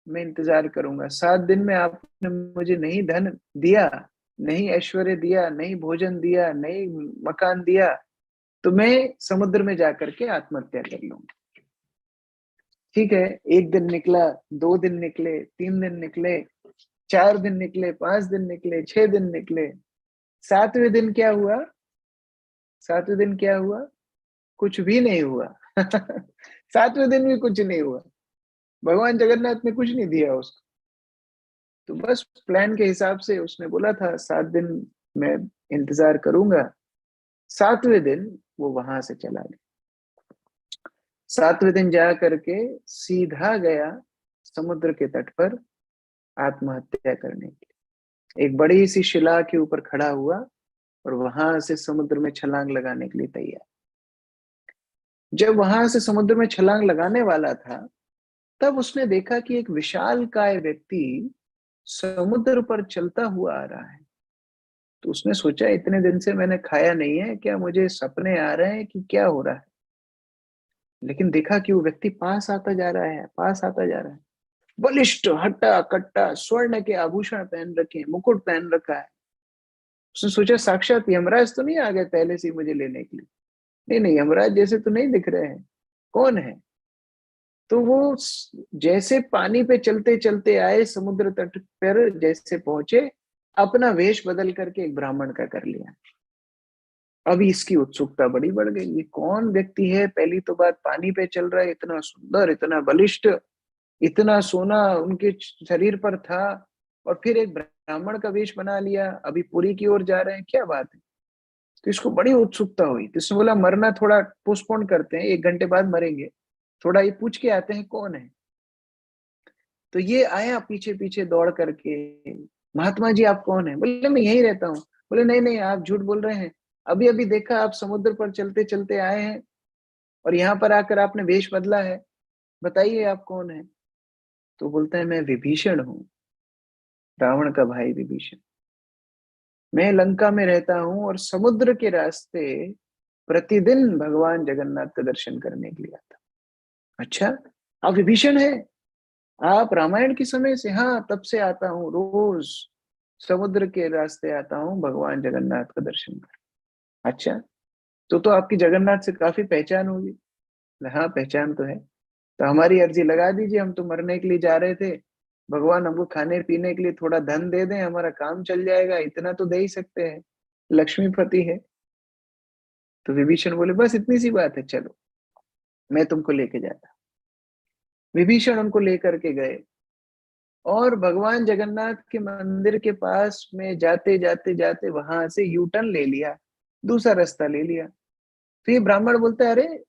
मैं इंतजार करूंगा। 7 दिन में आपने मुझे नहीं धन दिया, नहीं ऐश्वर्य दिया, नहीं भोजन दिया, नहीं मकान दिया, तो मैं समुद्र में जाकर के आत्महत्या कर लूंगा। ठीक है, 1 दिन निकला, 2 दिन निकले, 3 दिन निकले, 4 दिन निकले, 5 दिन निकले, 6 दिन निकले। 7वें दिन क्या हुआ? 7वें दिन क्या हुआ? कुछ भी नहीं हुआ। 7वें दिन भी कुछ नहीं हुआ। भगवान जगन्नाथ ने कुछ नहीं दिया उसको। तो बस प्लान के हिसाब से उसने बोला था 7 दिन मैं इंतजार करूंगा। 7वें दिन वो वहां से चला गया। 7वें दिन जा करके सीधा गया समुद्र के तट पर आत्महत्या करने के लिए। एक बड़ी सी शिला के ऊपर खड़ा हुआ और वहां से समुद्र में छलांग लगाने के लिए तैयार। जब वहां से समुद्र में छलांग लगाने वाला था, तब उसने देखा कि एक विशालकाय व्यक्ति समुद्र पर चलता हुआ आ रहा है। तो उसने सोचा इतने दिन से मैंने खाया नहीं है, क्या मुझे सपने आ रहे हैं कि क्या हो रहा है। लेकिन देखा कि वो व्यक्ति पास आता जा रहा है, पास आता जा रहा है। बलिष्ठ, हट्टा कट्टा, स्वर्ण के आभूषण पहन रखे हैं, मुकुट पहन रखा है। उसने सोचा साक्षात यमराज तो नहीं आ गए पहले से ही मुझे लेने के लिए। नहीं नहीं, यमराज जैसे तो नहीं दिख रहे हैं, कौन है। तो वो जैसे पानी पे चलते चलते आए, समुद्र तट पर जैसे पहुंचे, अपना वेश बदल करके एक ब्राह्मण का कर लिया। अभी इसकी उत्सुकता बड़ी बढ़ गई, ये कौन व्यक्ति है। पहली तो बात, पानी पे चल रहा है, इतना सुंदर, इतना बलिष्ठ, इतना सोना उनके शरीर पर था, और फिर एक ब्राह्मण का वेश बना लिया, अभी पुरी की ओर जा रहे हैं, क्या बात है। तो इसको बड़ी उत्सुकता हुई, तो इसने बोला मरना थोड़ा पोस्टपोन करते हैं, 1 घंटे बाद मरेंगे, थोड़ा ये पूछ के आते हैं कौन है। तो ये आया पीछे पीछे दौड़ करके, महात्मा जी आप कौन है। बोले मैं यहीं रहता हूँ। बोले नहीं नहीं, आप झूठ बोल रहे हैं, अभी अभी देखा आप समुद्र पर चलते चलते आए हैं और यहाँ पर आकर आपने वेश बदला है, बताइए आप कौन है। तो बोलता है मैं विभीषण हूँ, रावण का भाई विभीषण। मैं लंका में रहता हूँ और समुद्र के रास्ते प्रतिदिन भगवान जगन्नाथ का दर्शन करने के लिए आता। अच्छा, आप विभीषण है, आप रामायण के समय से। हाँ, तब से आता हूँ, रोज समुद्र के रास्ते आता हूँ भगवान जगन्नाथ का दर्शन कर। अच्छा, तो आपकी जगन्नाथ से काफी पहचान होगी। हाँ पहचान तो है। तो हमारी अर्जी लगा दीजिए, हम तो मरने के लिए जा रहे थे, भगवान हमको खाने पीने के लिए थोड़ा धन दे दें, हमारा काम चल जाएगा, इतना तो दे ही सकते हैं, लक्ष्मीपति है। तो विभीषण बोले बस इतनी सी बात है, चलो मैं तुमको लेके जाता। विभीषण उनको लेकर के गए और भगवान जगन्नाथ के मंदिर के पास में जाते जाते जाते वहां से यू टर्न ले लिया, दूसरा रास्ता ले लिया। फिर ब्राह्मण बोलता है अरे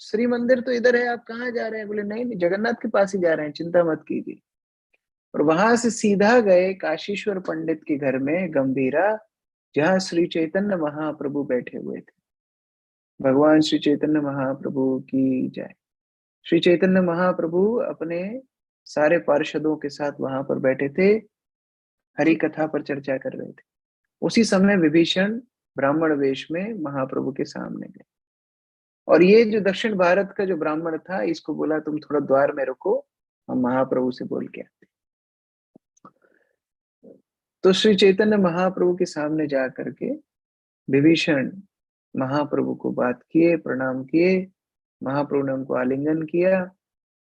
श्री मंदिर तो इधर है, आप कहाँ जा रहे हैं। बोले नहीं नहीं, जगन्नाथ के पास ही जा रहे हैं, चिंता मत कीजिए। और वहां से सीधा गए काशीश्वर पंडित के घर में गंभीरा, जहाँ श्री चैतन्य महाप्रभु बैठे हुए थे। भगवान श्री चैतन्य महाप्रभु की जय। श्री चैतन्य महाप्रभु अपने सारे पार्षदों के साथ वहां पर बैठे थे, हरि कथा पर चर्चा कर रहे थे। उसी समय विभीषण ब्राह्मण वेश में महाप्रभु के सामने गए। और ये जो दक्षिण भारत का जो ब्राह्मण था, इसको बोला तुम थोड़ा द्वार में रुको, हम महाप्रभु से बोल के आते। तो श्री चैतन्य महाप्रभु के सामने जा करके विभीषण महाप्रभु को बात किए, प्रणाम किए। महाप्रभु ने उनको आलिंगन किया।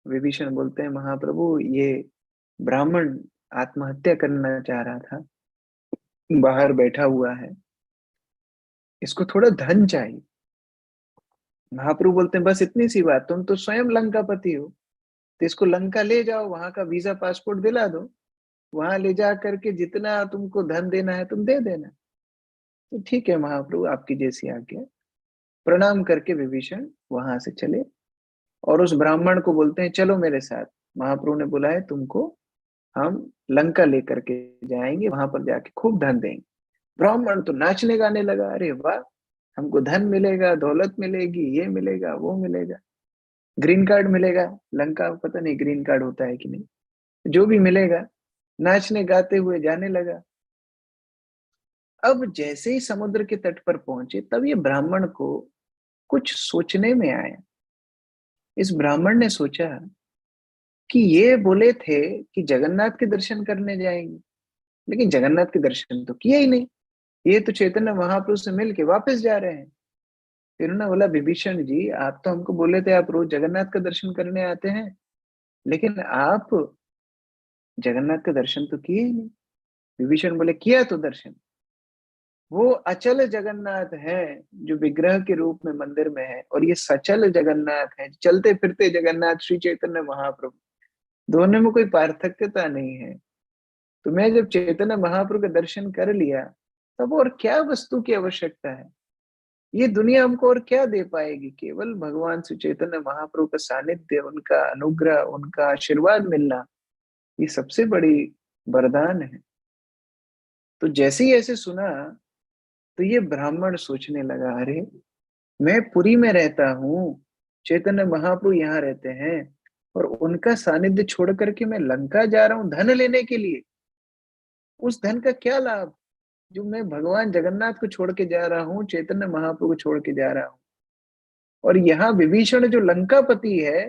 विभीषण बोलते हैं महाप्रभु, ये ब्राह्मण आत्महत्या करना चाह रहा था, बाहर बैठा हुआ है, इसको थोड़ा धन चाहिए। महाप्रभु बोलते हैं बस इतनी सी बात, तुम तो स्वयं लंकापति हो, तो इसको लंका ले जाओ, वहां का वीजा पासपोर्ट दिला दो, वहां ले जा करके जितना तुमको धन देना है तुम दे देना। तो ठीक है महाप्रभु, आपकी जैसी आज्ञा। प्रणाम करके विभीषण वहां से चले और उस ब्राह्मण को बोलते हैं चलो मेरे साथ, महाप्रभु ने बुलाए तुमको, हम लंका लेकर के जाएंगे, वहां पर जाके खूब धन देंगे। ब्राह्मण तो नाचने गाने लगा, अरे वाह, हमको धन मिलेगा, दौलत मिलेगी, ये मिलेगा, वो मिलेगा, ग्रीन कार्ड मिलेगा। लंका पता नहीं ग्रीन कार्ड होता है कि नहीं, जो भी मिलेगा। नाचने गाते हुए जाने लगा। अब जैसे ही समुद्र के तट पर पहुंचे, तब ये ब्राह्मण को कुछ सोचने में आया। इस ब्राह्मण ने सोचा कि ये बोले थे कि जगन्नाथ के दर्शन करने जाएंगे, लेकिन जगन्नाथ के दर्शन तो किए ही नहीं, ये तो चैतन्य महाप्रभु से मिल के वापस जा रहे हैं। फिर उन्होंने बोला विभीषण जी, आप तो हमको बोले थे आप रोज जगन्नाथ का दर्शन करने आते हैं, लेकिन आप जगन्नाथ का दर्शन तो किए ही नहीं। विभीषण बोले किया तो दर्शन, वो अचल जगन्नाथ है जो विग्रह के रूप में मंदिर में है, और ये सचल जगन्नाथ है, चलते फिरते जगन्नाथ श्री चैतन्य महाप्रभु। दोनों में कोई पार्थक्यता नहीं है। तो मैं जब चैतन्य महाप्रभु का दर्शन कर लिया, तब और क्या वस्तु की आवश्यकता है? ये दुनिया हमको और क्या दे पाएगी? केवल भगवान श्री चैतन्य महाप्रभु का सानिध्य, उनका अनुग्रह, उनका आशीर्वाद मिलना, ये सबसे बड़ी वरदान है। तो जैसे ही ऐसे सुना, तो ये ब्राह्मण सोचने लगा, अरे मैं पुरी में रहता हूँ, चैतन्य महाप्रभु यहाँ रहते हैं, और उनका सानिध्य छोड़ करके मैं लंका जा रहा हूँ धन लेने के लिए। उस धन का क्या लाभ, जो मैं भगवान जगन्नाथ को छोड़ के जा रहा हूँ, चैतन्य महाप्रभु को छोड़ के जा रहा हूँ। और यहाँ विभीषण जो लंकापति है,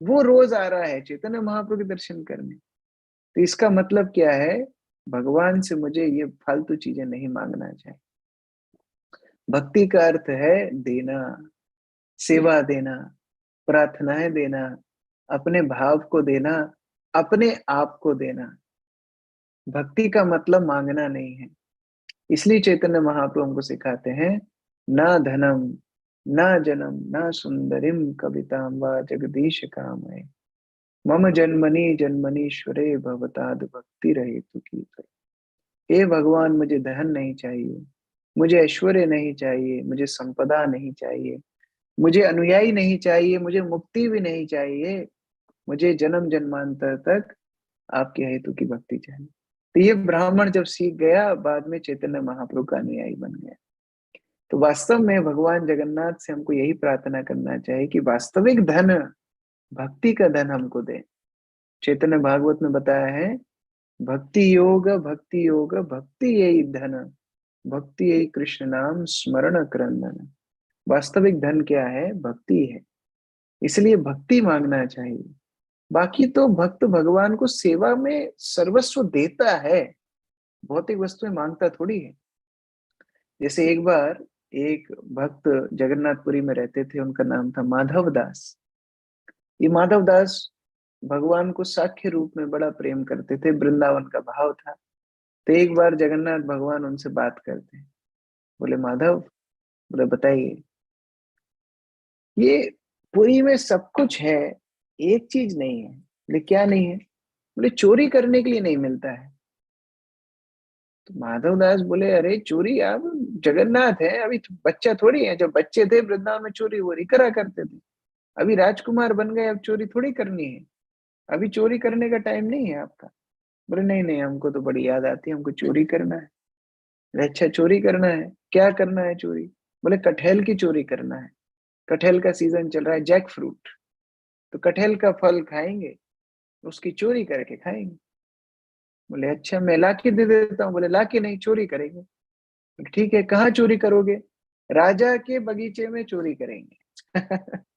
वो रोज आ रहा है चैतन्य महाप्रभु के दर्शन करने। तो इसका मतलब क्या है? भगवान से मुझे ये फालतू चीजें नहीं मांगना चाहिए। भक्ति का अर्थ है देना, सेवा देना, प्रार्थनाएं देना, अपने भाव को देना, अपने आप को देना। भक्ति का मतलब मांगना नहीं है। इसलिए चैतन्य महाप्रभु हमको सिखाते हैं, ना धनम, ना जनम, ना सुंदरिम कविताम वा जगदीश कामये, मम जन्मनि जन्मनीश्वरे भवताद भक्ति रहे तु की। हे भगवान, मुझे धन नहीं चाहिए, मुझे ऐश्वर्य नहीं चाहिए, मुझे संपदा नहीं चाहिए, मुझे अनुयायी नहीं चाहिए, मुझे मुक्ति भी नहीं चाहिए। मुझे जन्म जन्मांतर तक आपके हेतु की भक्ति चाहिए। तो ये ब्राह्मण जब सीख गया, बाद में चैतन्य महाप्रभु का अनुयायी बन गया। तो वास्तव में भगवान जगन्नाथ से हमको यही प्रार्थना करना चाहिए कि वास्तविक धन, भक्ति का धन हमको दे। चैतन्य भागवत में बताया है, भक्ति योग, भक्ति योग, भक्ति यही धन, भक्ति यही कृष्ण नाम स्मरण करंदन। वास्तविक धन क्या है? भक्ति है। इसलिए भक्ति मांगना चाहिए। बाकी तो भक्त भगवान को सेवा में सर्वस्व देता है, भौतिक वस्तुएं मांगता थोड़ी है। जैसे एक बार एक भक्त जगन्नाथपुरी में रहते थे, उनका नाम था माधव दास। ये माधव दास भगवान को साक्ष्य रूप में बड़ा प्रेम करते थे, वृंदावन का भाव था। तो एक बार जगन्नाथ भगवान उनसे बात करते हैं, बोले माधव, बोले बताइए, ये पुरी में सब कुछ है, एक चीज नहीं है। बोले क्या नहीं है? बोले चोरी करने के लिए नहीं मिलता है। तो माधव दास बोले, अरे चोरी, आप जगन्नाथ है, अभी तो बच्चा थोड़ी है। जब बच्चे थे वृंदावन में चोरी वोरी करा करते थे। अभी राजकुमार बन गए, अब चोरी थोड़ी करनी है। अभी चोरी करने का टाइम नहीं है आपका। बोले नहीं नहीं, हमको तो बड़ी याद आती है, हमको चोरी करना है। बोले अच्छा, चोरी करना है, क्या करना है चोरी? बोले कटहल की चोरी करना है। कटहल का सीजन चल रहा है, जैक फ्रूट। तो कटहल का फल खाएंगे, उसकी चोरी करके खाएंगे। बोले अच्छा, मैं ला के दे देता हूँ। बोले ला के नहीं, चोरी करेंगे। ठीक है, कहाँ चोरी करोगे? राजा के बगीचे में चोरी करेंगे।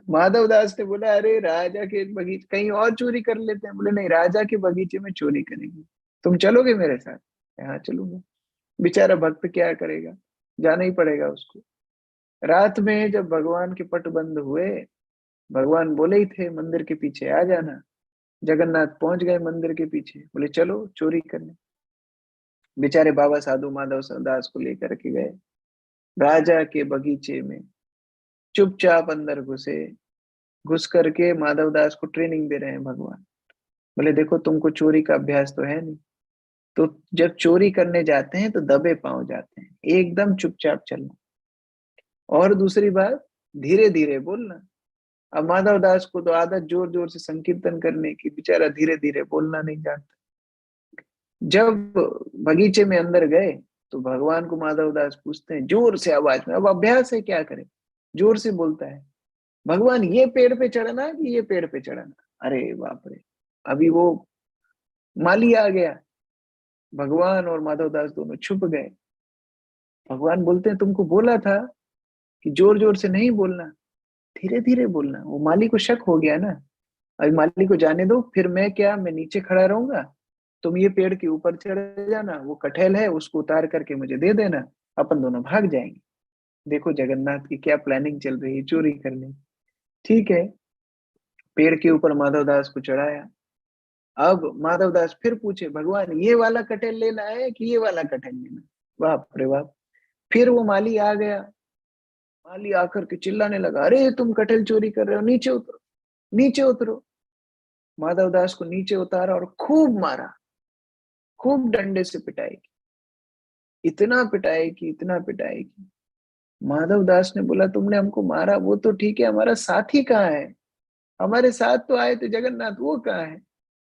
माधव दास ने बोला, अरे राजा के बगीचे, कहीं और चोरी कर लेते हैं। बोले नहीं, राजा के बगीचे में चोरी करेंगे। तुम चलोगे मेरे साथ? हाँ चलूंगा। बेचारा भक्त क्या करेगा, जाना ही पड़ेगा उसको। रात में जब भगवान के पट बंद हुए, भगवान बोले ही थे मंदिर के पीछे आ जाना। जगन्नाथ पहुंच गए मंदिर के पीछे, बोले चलो चोरी करने। बेचारे बाबा साधु माधव दास को लेकर के गए राजा के बगीचे में। चुपचाप अंदर घुसे, घुस करके माधव दास को ट्रेनिंग दे रहे हैं भगवान। बोले देखो, तुमको चोरी का अभ्यास तो है नहीं, तो जब चोरी करने जाते हैं तो दबे पांव जाते हैं, एकदम चुपचाप चलना। और दूसरी बात, धीरे धीरे बोलना। अब माधव दास को तो आदत जोर जोर से संकीर्तन करने की, बेचारा धीरे धीरे बोलना नहीं जानता। जब बगीचे में अंदर गए, तो भगवान को माधव दास पूछते हैं जोर से आवाज में, अब अभ्यास है क्या करें, जोर से बोलता है, भगवान ये पेड़ पे चढ़ना कि ये पेड़ पे चढ़ना? अरे बाप रे, अभी वो माली आ गया। भगवान और माधव दास दोनों छुप गए। भगवान बोलते हैं, तुमको बोला था कि जोर जोर से नहीं बोलना, धीरे धीरे बोलना। वो माली को शक हो गया ना, अभी माली को जाने दो, फिर मैं क्या, मैं नीचे खड़ा रहूंगा, तुम ये पेड़ के ऊपर चढ़ जाना, वो कटहल है उसको उतार करके मुझे दे देना, अपन दोनों भाग जाएंगे। देखो जगन्नाथ की क्या प्लानिंग चल रही है, चोरी करने की। ठीक है, पेड़ के ऊपर माधव दास को चढ़ाया। अब माधव दास फिर पूछे, भगवान ये वाला कटहल लेना है कि ये वाला कटहल लेना? बाप रे बाप, फिर वो माली आ गया। माली आकर के चिल्लाने लगा, अरे तुम कटहल चोरी कर रहे हो, नीचे उतरो, नीचे उतरो। माधव दास को नीचे उतारा और खूब मारा, खूब डंडे से पिटाई की, इतना पिटाई की, इतना पिटाई की। माधव दास ने बोला तुमने हमको मारा वो तो ठीक है, हमारा साथी कहाँ है? हमारे साथ तो आए थे जगन्नाथ, वो कहाँ है?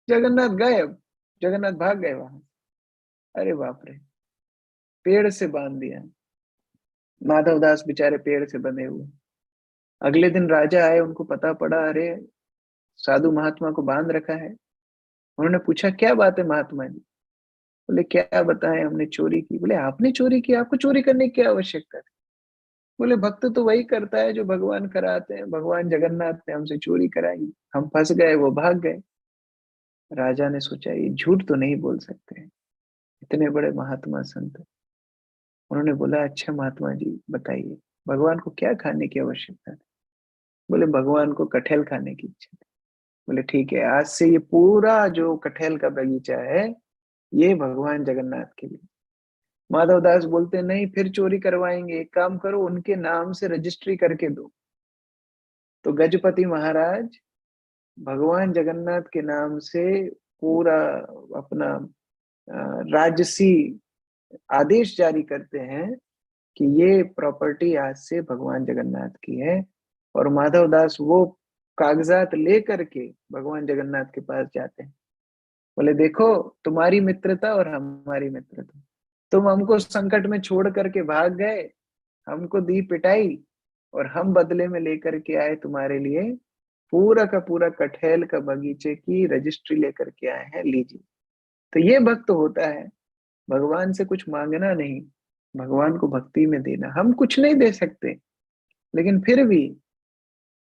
जगन्नाथ गायब, जगन्नाथ भाग गए वहां। अरे बाप रे, पेड़ से बांध दिया माधव दास, बेचारे पेड़ से बंधे हुए। अगले दिन राजा आए, उनको पता पड़ा, अरे साधु महात्मा को बांध रखा है। उन्होंने पूछा क्या बात है महात्मा जी? बोले क्या बताएं, हमने चोरी की। बोले आपने चोरी की? आपको चोरी करने की क्या आवश्यकता थी? बोले भक्त तो वही करता है जो भगवान कराते हैं, भगवान जगन्नाथ ने हमसे चोरी कराई, हम फंस गए, वो भाग गए। राजा ने सोचा ये झूठ तो नहीं बोल सकते, इतने बड़े महात्मा संत। उन्होंने बोला अच्छा महात्मा जी बताइए, भगवान को क्या खाने की आवश्यकता थी? बोले भगवान को कटहल खाने की इच्छा थी। बोले ठीक है, आज से ये पूरा जो कटहल का बगीचा है ये भगवान जगन्नाथ के लिए। माधव दास बोलते नहीं, फिर चोरी करवाएंगे, एक काम करो उनके नाम से रजिस्ट्री करके दो। तो गजपति महाराज भगवान जगन्नाथ के नाम से पूरा अपना राजसी आदेश जारी करते हैं कि ये प्रॉपर्टी आज से भगवान जगन्नाथ की है। और माधव दास वो कागजात लेकर के भगवान जगन्नाथ के पास जाते हैं। बोले देखो, तुम्हारी मित्रता और हमारी मित्रता, तुम हमको संकट में छोड़ करके भाग गए, हमको दी पिटाई, और हम बदले में लेकर के आए तुम्हारे लिए पूरा का पूरा कटहल का बगीचे की रजिस्ट्री लेकर के आए हैं, लीजिए। तो ये भक्त होता है, भगवान से कुछ मांगना नहीं, भगवान को भक्ति में देना। हम कुछ नहीं दे सकते, लेकिन फिर भी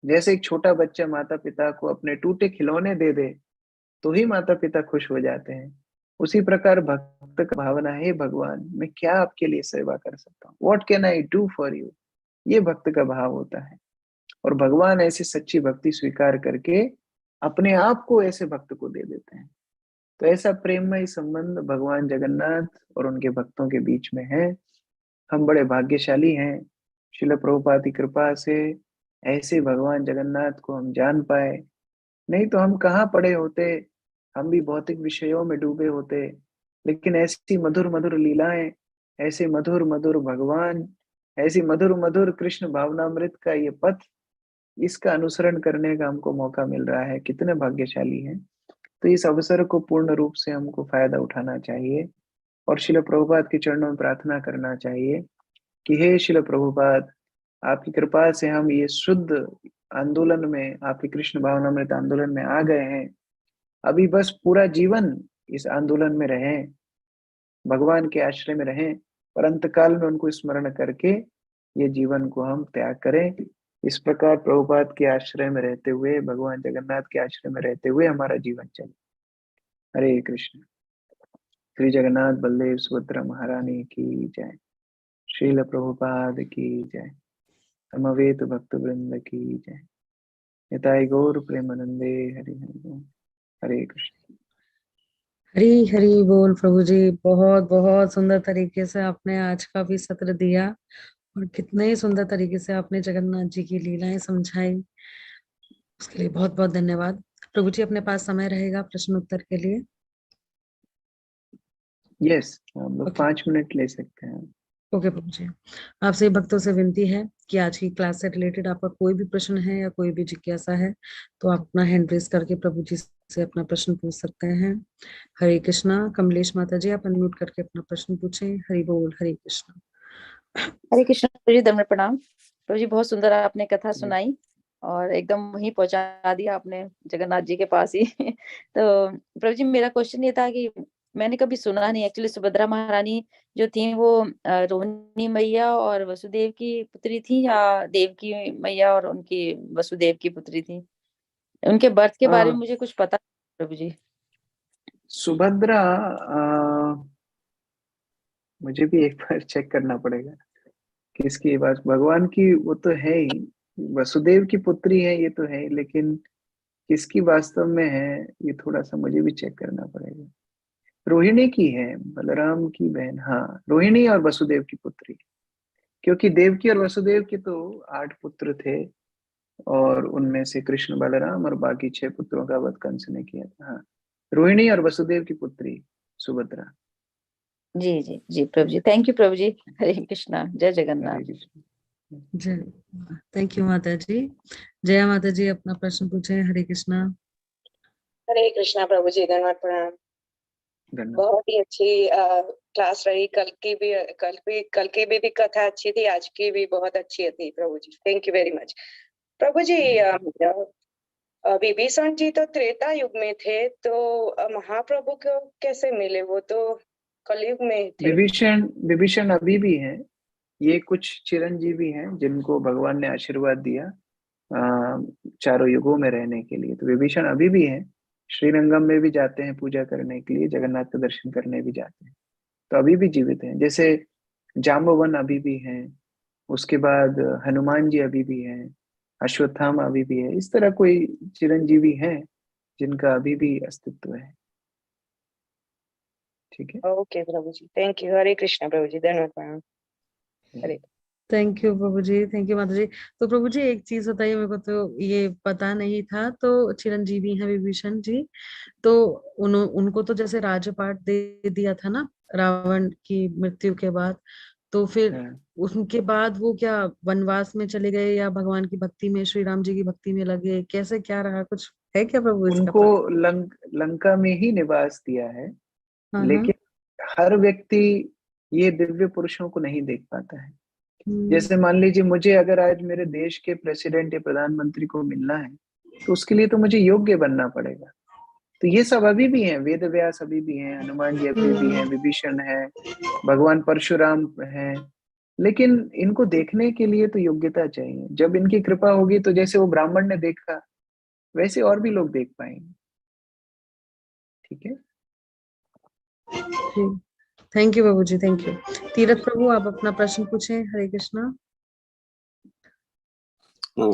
जैसे एक छोटा बच्चा माता पिता को अपने टूटे खिलौने दे दे तो ही माता पिता खुश हो जाते हैं, उसी प्रकार भक्त का भावना है, भगवान मैं क्या आपके लिए सेवा कर सकता हूँ, what can I do for you. ये भक्त का भाव होता है। और भगवान ऐसी सच्ची भक्ति स्वीकार करके अपने आप को ऐसे भक्त को दे देते हैं। तो ऐसा प्रेममय संबंध भगवान जगन्नाथ और उनके भक्तों के बीच में है। हम बड़े भाग्यशाली हैं, शिल प्रभुपाद की कृपा से ऐसे भगवान जगन्नाथ को हम जान पाए। नहीं तो हम कहाँ पड़े होते, हम भी भौतिक विषयों में डूबे होते। लेकिन ऐसी मधुर मधुर लीलाएं, ऐसे मधुर मधुर भगवान, ऐसी मधुर मधुर कृष्ण भावनामृत का ये पथ, इसका अनुसरण करने का हमको मौका मिल रहा है, कितने भाग्यशाली हैं। तो इस अवसर को पूर्ण रूप से हमको फायदा उठाना चाहिए और शिल प्रभुपाद के चरणों में प्रार्थना करना चाहिए कि हे शिल प्रभुपाद, आपकी कृपा से हम ये शुद्ध आंदोलन में, आपके कृष्ण भावनामृत आंदोलन में आ गए हैं। अभी बस पूरा जीवन इस आंदोलन में रहें, भगवान के आश्रय में रहें, पर अंतकाल में उनको स्मरण करके ये जीवन को हम त्याग करें। इस प्रकार प्रभुपाद के आश्रय में रहते हुए, भगवान जगन्नाथ के आश्रय में रहते हुए हमारा जीवन चले। हरे कृष्ण। श्री जगन्नाथ बलदेव सुभद्रा महारानी की जय। श्रील प्रभुपाद की जय। समवेत भक्त वृंद की जय। निताई गौर प्रेमानंदे। हरि हरि बोल। हरे कृष्ण। हरी हरी बोल प्रभु जी। बहुत बहुत सुंदर तरीके से आपने आज का भी सत्र दिया और कितने ही सुंदर तरीके से आपने जगन्नाथ जी की लीलाएं समझाई, उसके लिए बहुत बहुत धन्यवाद। प्रभु जी अपने पास समय रहेगा प्रश्न उत्तर के लिए? यस, हम लोग ओके। 5 मिनट ले सकते हैं। ओके प्रभु जी, आपसे भक्तों से विनती है कि आज की क्लास से रिलेटेड आपका कोई भी प्रश्न है या कोई भी जिज्ञासा है तो आप अपना हैंड रेस करके प्रभु जी से अपना प्रश्न पूछ सकते हैं। हरे कृष्णा। कमलेश माता जी आप अनम्यूट करके अपना प्रश्न पूछें। हरि बोल। हरे कृष्णा। हरे कृष्ण प्रभु जी, दंड प्रणाम। प्रभु जी बहुत सुंदर आपने कथा सुनाई और एकदम वहीं पहुंचा दिया आपने जगन्नाथ जी के पास ही। तो प्रभु जी मेरा क्वेश्चन ये था कि मैंने कभी सुना नहीं एक्चुअली, सुभद्रा महारानी जो थी वो रोहिणी मैया और वसुदेव की पुत्री थी या देव की मैया और उनकी वसुदेव की पुत्री थी? उनके बर्थ के बारे में मुझे कुछ पता नहीं प्रभु जी। सुभद्रा, मुझे भी एक बार चेक करना पड़ेगा किसकी बात, भगवान की वो तो है ही, वसुदेव की पुत्री है ये तो है ही, लेकिन किसकी वास्तव में है ये थोड़ा सा मुझे भी चेक करना पड़ेगा। रोहिणी की है, बलराम की बहन, हाँ रोहिणी और वसुदेव की पुत्री। क्योंकि देवकी और वसुदेव के तो 8 पुत्र थे, और उनमें से कृष्ण, बलराम और बाकी 6 पुत्रों का वध कंस ने किया था। हाँ, रोहिणी और वसुदेव की पुत्री सुभद्रा। जी जी जी प्रभु जी, थैंक यू प्रभु जी। हरे कृष्णा, जय जगन्नाथ। हरे कृष्ण। जय। थैंक यू माता जी। जया माता जी अपना प्रश्न पूछे। हरे कृष्णा। हरे कृष्णा प्रभु जी, धन्यवाद, प्रणाम। धन्यवाद। बहुत ही अच्छी क्लास रही। कल की भी कथा अच्छी थी, आज की भी बहुत अच्छी थी प्रभु ji. Thank you very much प्रभु जी। विभीषण जी तो त्रेता युग में थे, तो महाप्रभु को कैसे मिले? वो तो कलयुग में थे। विभीषण अभी भी हैं। ये कुछ चिरंजीवी हैं जिनको भगवान ने आशीर्वाद दिया चारों युगों में रहने के लिए। तो विभीषण अभी भी हैं, श्रीरंगम में भी जाते हैं पूजा करने के लिए, जगन्नाथ का दर्शन करने भी जाते हैं, तो अभी भी जीवित हैं। जैसे जाम्बवन अभी भी हैं, उसके बाद हनुमान जी अभी भी हैं, अश्वत्थामा अभी भी है। इस तरह कोई चिरंजीवी हैं जिनका अभी भी अस्तित्व है। ठीक है, okay Prabhu ji, thank you. Hare Krishna Prabhu ji, धन्यवाद, प्रणाम। Hare thank you Prabhu ji, thank you माता जी। तो प्रभु जी एक चीज बताइए, मेरे को तो ये पता नहीं था। तो चिरंजीवी हैं विभीषण जी, तो उनको तो जैसे राजपाट दे दिया था ना रावण की मृत्यु के बाद, तो फिर हाँ। उनके बाद वो क्या वनवास में चले गए या भगवान की भक्ति में, श्री राम जी की भक्ति में लगे? कैसे क्या रहा, कुछ है क्या प्रभु इसका उनको पता? लंका में ही निवास दिया है, हाँ हाँ। लेकिन हर व्यक्ति ये दिव्य पुरुषों को नहीं देख पाता है। जैसे मान लीजिए, मुझे अगर आज मेरे देश के प्रेसिडेंट या प्रधानमंत्री को मिलना है, तो उसके लिए तो मुझे योग्य बनना पड़ेगा। तो ये सब अभी भी हैं, वेद व्यास अभी भी हैं, हनुमान जी अभी भी हैं, विभीषण है, भगवान परशुराम हैं, लेकिन इनको देखने के लिए तो योग्यता चाहिए। जब इनकी कृपा होगी तो जैसे वो ब्राह्मण ने देखा, वैसे और भी लोग देख पाएंगे। ठीक है, thank you Prabhu ji, thank you. Tirath Prabhu आप अपना प्रश्न पूछें। हरे कृष्णा।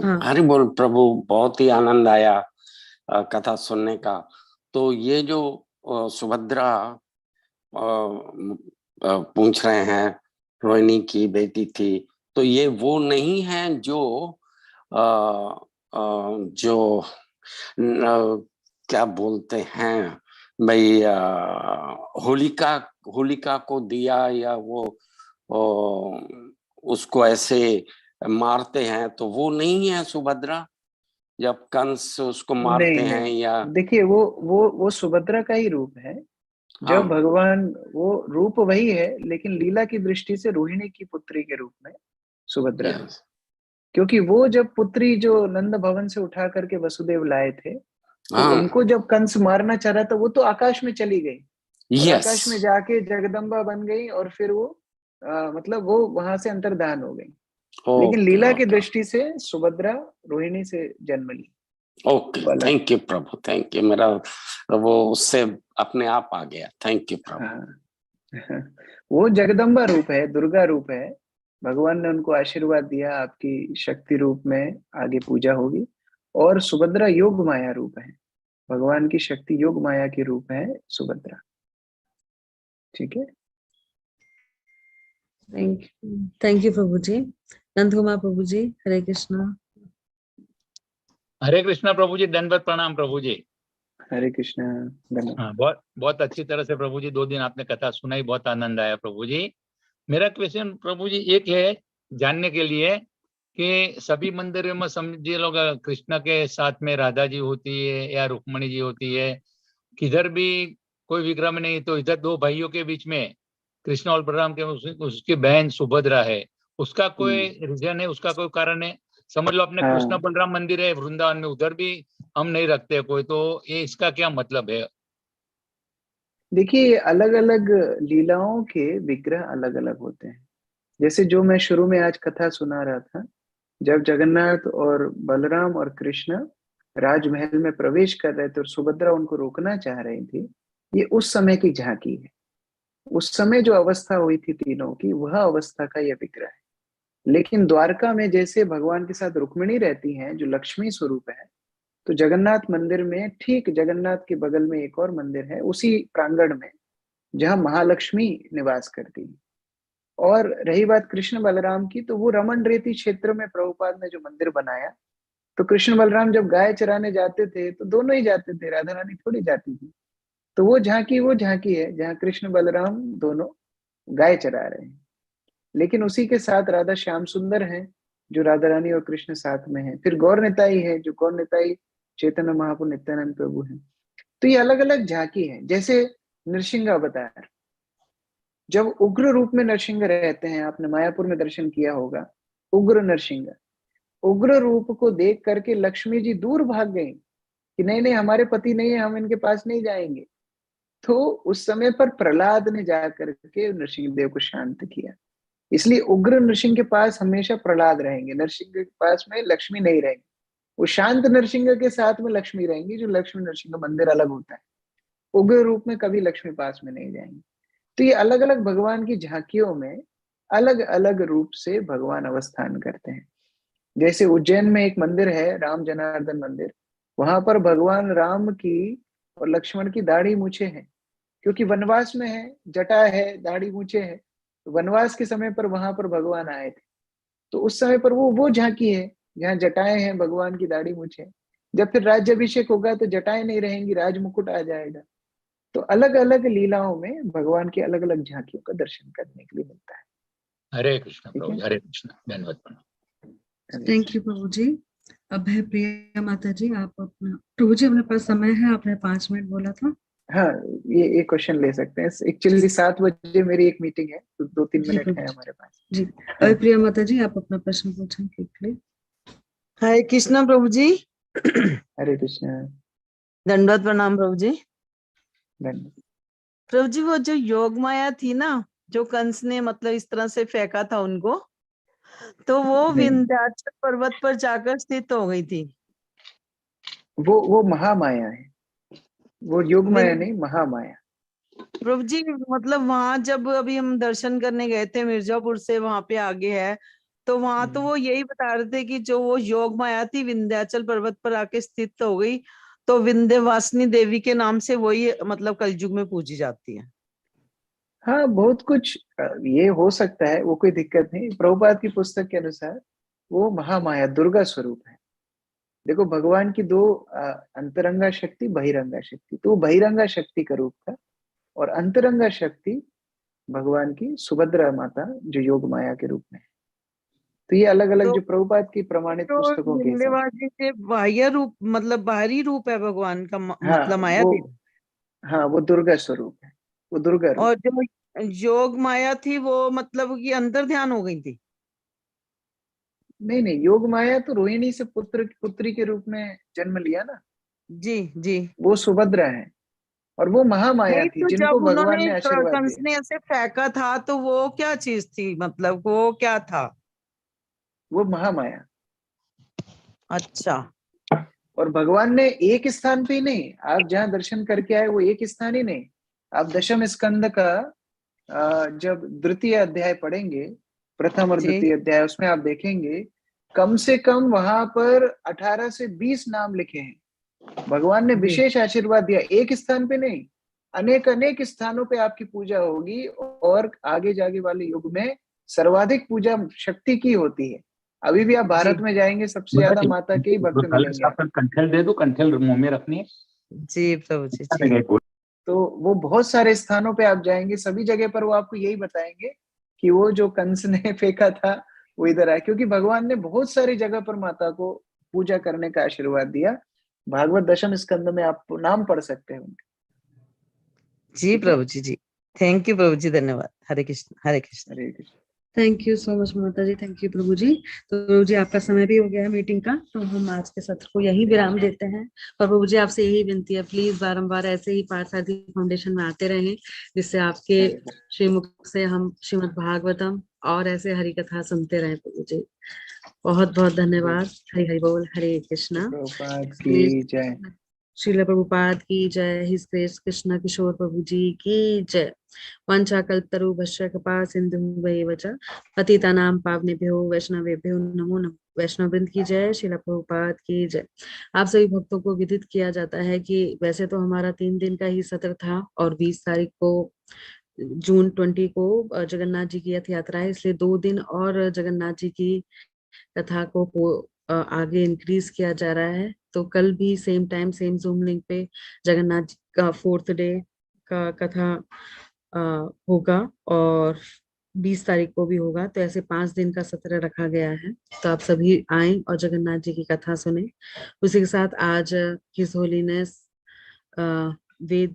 हाँ हरि बोल प्रभु। बहुत ही आनंद आया कथा सुनने का। तो ये जो सुभद्रा पूछ रहे हैं, रोहिणी की बेटी थी, तो ये वो नहीं है जो आ, जो क्या बोलते हैं भाई, होलिका होलिका को दिया, या वो उसको ऐसे मारते हैं, तो वो नहीं है सुभद्रा जब कंस उसको मारते नहीं हैं? या नहीं, देखिए वो सुभद्रा का ही रूप है। हाँ, जब भगवान, वो रूप वही है, लेकिन लीला की दृष्टि से रोहिणी की पुत्री के रूप में सुभद्रा है। यस क्योंकि वो जब पुत्री जो नंद भवन से उठा करके वसुदेव लाए थे, तो हाँ, उनको जब कंस मारना चाह रहा था, वो तो आकाश में चली गई और यस, आकाश में जाके जगदम्बा बन गई, और फिर वो मतलब वो वहां से अंतर्धान हो गई। लेकिन ओके लीला की ओके दृष्टि से सुभद्रा रोहिणी से जन्म ली। ओके। वो अलग thank you Prabhu, thank you. मेरा वो उससे अपने आप आ गया। थैंक यू है। प्रभु। हाँ वो जगदम्बा रूप है, दुर्गा रूप है। भगवान ने उनको आशीर्वाद दिया, आपकी शक्ति रूप में आगे पूजा होगी। और सुभद्रा योग माया रूप है, भगवान की शक्ति योग माया के रूप है सुभद्रा। ठीक है, थैंक यू प्रभु जी। नंदकुमार प्रभु जी। हरे कृष्णा। हरे कृष्णा प्रभु जी, दंडवत प्रणाम प्रभु जी। हरे कृष्णा। धन्यवाद। हाँ, बहुत बहुत अच्छी तरह से प्रभु जी 2 दिन आपने कथा सुनाई, बहुत आनंद आया प्रभु जी। मेरा क्वेश्चन प्रभु जी एक है, जानने के लिए कि सभी मंदिरों में समझिए लोग कृष्ण के साथ में राधा जी होती है या रुक्मणी जी होती है, किधर भी कोई विग्रह में नहीं, तो इधर 2 भाइयों के बीच में कृष्ण और बलराम के उसकी बहन सुभद्रा है। उसका कोई रीजन है, उसका कोई कारण है? समझ लो अपने कृष्ण हाँ, बलराम मंदिर है वृंदावन में, उधर भी हम नहीं रखते कोई, तो ये इसका क्या मतलब है? देखिए अलग अलग लीलाओं के विग्रह अलग अलग होते हैं। जैसे जो मैं शुरू में आज कथा सुना रहा था, जब जगन्नाथ और बलराम और कृष्ण राजमहल में प्रवेश कर रहे थे और सुभद्रा उनको रोकना चाह रही थी, ये उस समय की झांकी है। उस समय जो अवस्था हुई थी तीनों की, वह अवस्था का यह विग्रह है। लेकिन द्वारका में जैसे भगवान के साथ रुक्मिणी रहती हैं, जो लक्ष्मी स्वरूप है, तो जगन्नाथ मंदिर में ठीक जगन्नाथ के बगल में एक और मंदिर है उसी प्रांगण में, जहां महालक्ष्मी निवास करती है। और रही बात कृष्ण बलराम की, तो वो रमन रेती क्षेत्र में प्रभुपाद ने जो मंदिर बनाया, तो कृष्ण बलराम जब गाय चराने जाते थे तो दोनों ही जाते थे, राधा रानी थोड़ी जाती थी। तो वो झांकी है जहाँ कृष्ण बलराम दोनों गाय चरा रहे हैं। लेकिन उसी के साथ राधा श्याम सुंदर हैं, जो राधा रानी और कृष्ण साथ में हैं। फिर गौर निताई है, जो गौर निताई चैतन्य महाप्रभु नित्यानंद प्रभु हैं। तो ये अलग अलग झांकी है। जैसे नरसिंह अवतार, जब उग्र रूप में नरसिंह रहते हैं, आपने मायापुर में दर्शन किया होगा, उग्र नरसिंह, उग्र रूप को देख करके लक्ष्मी जी दूर भाग गई कि नहीं नहीं, हमारे पति नहीं है, हम इनके पास नहीं जाएंगे। तो उस समय पर प्रहलाद ने जाकर के नरसिंह देव को शांत किया। इसलिए उग्र नरसिंह के पास हमेशा प्रहलाद रहेंगे, नरसिंह के पास में लक्ष्मी नहीं रहेंगी। वो शांत नरसिंह के साथ में लक्ष्मी रहेंगी, जो लक्ष्मी नरसिंह मंदिर अलग होता है। उग्र रूप में कभी लक्ष्मी पास में नहीं जाएंगे। तो ये अलग अलग भगवान की झांकियों में अलग अलग रूप से भगवान अवस्थान करते हैं। जैसे उज्जैन में एक मंदिर है, राम जनार्दन मंदिर, वहां पर भगवान राम की और लक्ष्मण की दाढ़ी मूछे हैं, क्योंकि वनवास में है, जटा है, दाढ़ी मूछे है। तो वनवास के समय पर वहां पर भगवान आए थे, तो उस समय पर वो झांकी है जहाँ जटाएं हैं, भगवान की दाढ़ी मूछे। जब फिर राज्याभिषेक होगा तो जटाएं नहीं रहेंगी, राजमुकुट आ जाएगा। तो अलग अलग लीलाओं में भगवान की अलग अलग झांकियों का दर्शन करने के लिए मिलता है। हरे कृष्ण ठीक प्रभु है, जी, हरे कृष्ण, धन्यवाद प्रभु। थैंक यू प्रभु जी। अब है प्रिया माता जी, आप अपना, प्रभु जी अपने पास समय है, आपने 5 मिनट बोला था। हाँ, ये एक क्वेश्चन ले सकते हैं। एक्चुअली 7 बजे मेरी एक मीटिंग है, तो 2-3 जी मिनट प्रभु है जी। हमारे पास। जी, अभी प्रिया माता जी आप अपना प्रश्न पूछें क्विकली। हरे कृष्णा प्रभु जी। हरे कृष्ण। दंडवत प्रणाम प्रभु जी। धन्यवाद। प्रभु जी, वो जो योग माया थी ना, जो कंस ने मतलब इस तरह से फेंका था उनको, तो वो नहीं, विंध्याचल पर्वत पर जाकर स्थित हो गई थी। वो महामाया है, वो योग माया विं- नहीं, महामाया। प्रभु जी मतलब वहां जब अभी हम दर्शन करने गए थे मिर्जापुर से, वहां पे आगे है, तो वहां तो वो यही बता रहे थे कि जो वो योग माया थी विंध्याचल पर्वत पर आके स्थित हो गई, तो विंध्यवासिनी देवी के नाम से वही मतलब कलयुग में पूजी जाती है। हाँ, बहुत कुछ ये हो सकता है, वो कोई दिक्कत नहीं। प्रभुपाद की पुस्तक के अनुसार वो महामाया दुर्गा स्वरूप है। देखो, भगवान की 2 अंतरंगा शक्ति, बहिरंगा शक्ति। तो वो बहिरंगा शक्ति का रूप था, और अंतरंगा शक्ति भगवान की सुभद्रा माता, जो योग माया के रूप में है। तो ये अलग अलग तो जो प्रभुपाद की प्रमाणित तो पुस्तकों के हिसाब से। विंध्यवासिनी से बाह्य रूप मतलब बाहरी रूप है भगवान का, हाँ मतलब माया वो देवी। हाँ, वो दुर्गा स्वरूप है, वो दुर्गा रूप और है। जो योग माया थी वो मतलब कि अंतर ध्यान हो गई थी। नहीं नहीं, योग माया तो रोहिणी से पुत्री के रूप में जन्म लिया ना, जी जी। वो सुभद्रा है। और वो महामाया नहीं थी तो जिनको जब भगवान उन्होंने ने आशीर्वाद कंस दिया। ने ऐसे फेंका था तो वो क्या चीज थी, मतलब वो क्या था? वो महामाया। अच्छा। और भगवान ने एक स्थान पे ही नहीं, आप जहाँ दर्शन करके आए वो एक स्थान ही नहीं, आप दशम स्कंद का जब द्वितीय अध्याय पढ़ेंगे, प्रथम और जी द्वितीय अध्याय, उसमें आप देखेंगे कम से कम वहां पर 18 से 20 नाम लिखे हैं। भगवान ने जी विशेष आशीर्वाद दिया, एक स्थान पे नहीं, अनेक अनेक स्थानों पे आपकी पूजा होगी। और आगे जागे वाले युग में सर्वाधिक पूजा शक्ति की होती है। अभी भी आप जी भारत में जाएंगे, सबसे ज्यादा माता के ही भक्त मिलेंगे आपको। कंठेल दे दो, कंठेल मुंह में रखनी है। जी प्रभु जी जी। तो वो बहुत सारे स्थानों पे आप जाएंगे, सभी जगह पर वो आपको यही बताएंगे कि वो जो कंस ने फेंका था वो इधर आया, क्योंकि भगवान ने बहुत सारी जगह पर माता को पूजा करने का आशीर्वाद दिया। भागवत दशम स्कंद में आप नाम पढ़ सकते हैं उनके। जी ठीक है, प्रभु जी जी। थैंक यू प्रभु जी, धन्यवाद। Hare Krishna Hare Krishna. Hare Krishna. Thank you so much माता जी, थैंक यू प्रभु जी। तो प्रभु जी आपका समय भी हो गया है मीटिंग का, तो हम आज के सत्र को यही विराम देते हैं। और प्रभु जी आपसे यही विनती है, प्लीज बारंबार ऐसे ही पार्थसारथी फाउंडेशन में आते रहें, जिससे आपके श्रीमुख से हम श्रीमद् भागवतम और ऐसे हरि कथा सुनते रहें। प्रभु जी बहुत बहुत धन्यवाद। हरि हरि बोल, हरे कृष्णा। प्रभुपाद की जय। श्रील प्रभुपाद की जय। हिज ग्रेस कृष्ण किशोर प्रभु जी की जय। वंशाकल्पतरुभ्यश्च कृपा सिन्धुभ्येव च पतितानां पावनेभ्यो वैष्णवेभ्यो नमो नमः। वैष्णव वृंद की जय। श्रील प्रभुपाद की जय। आप सभी भक्तों को विदित किया जाता है कि वैसे तो हमारा 3 दिन का ही सत्र था, और 20 तारीख को जून 20 को जगन्नाथ जी की रथ यात्रा है, इसलिए 2 दिन और जगन्नाथ जी की कथा को आगे इंक्रीज किया जा रहा है। तो कल भी same time same zoom link पे जगन्नाथ जी का 4th डे का कथा होगा और 20 तारीख को भी होगा। तो ऐसे 5 दिन का सत्र रखा गया है। तो आप सभी आए और जगन्नाथ जी की कथा सुने। उसी के साथ आज हिज होलीनेस वेद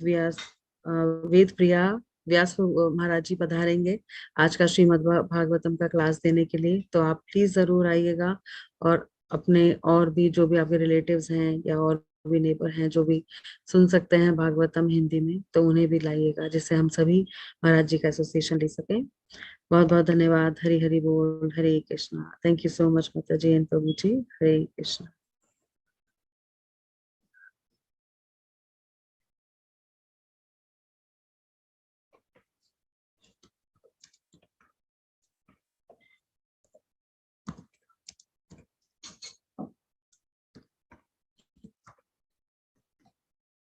प्रिया व्यास महाराज जी पधारेंगे आज का श्रीमद् भागवतम का क्लास देने के लिए। तो आप प्लीज जरूर आइएगा और अपने और भी जो भी आपके रिलेटिव्स हैं या और भी नेबर हैं जो भी सुन सकते हैं भागवतम हिंदी में, तो उन्हें भी लाइएगा, जिससे हम सभी महाराज जी का एसोसिएशन ले सकें। बहुत बहुत धन्यवाद। हरि हरि बोल। Hare Krishna. Thank you so much माता जी एंड प्रभु जी। हरे कृष्णा।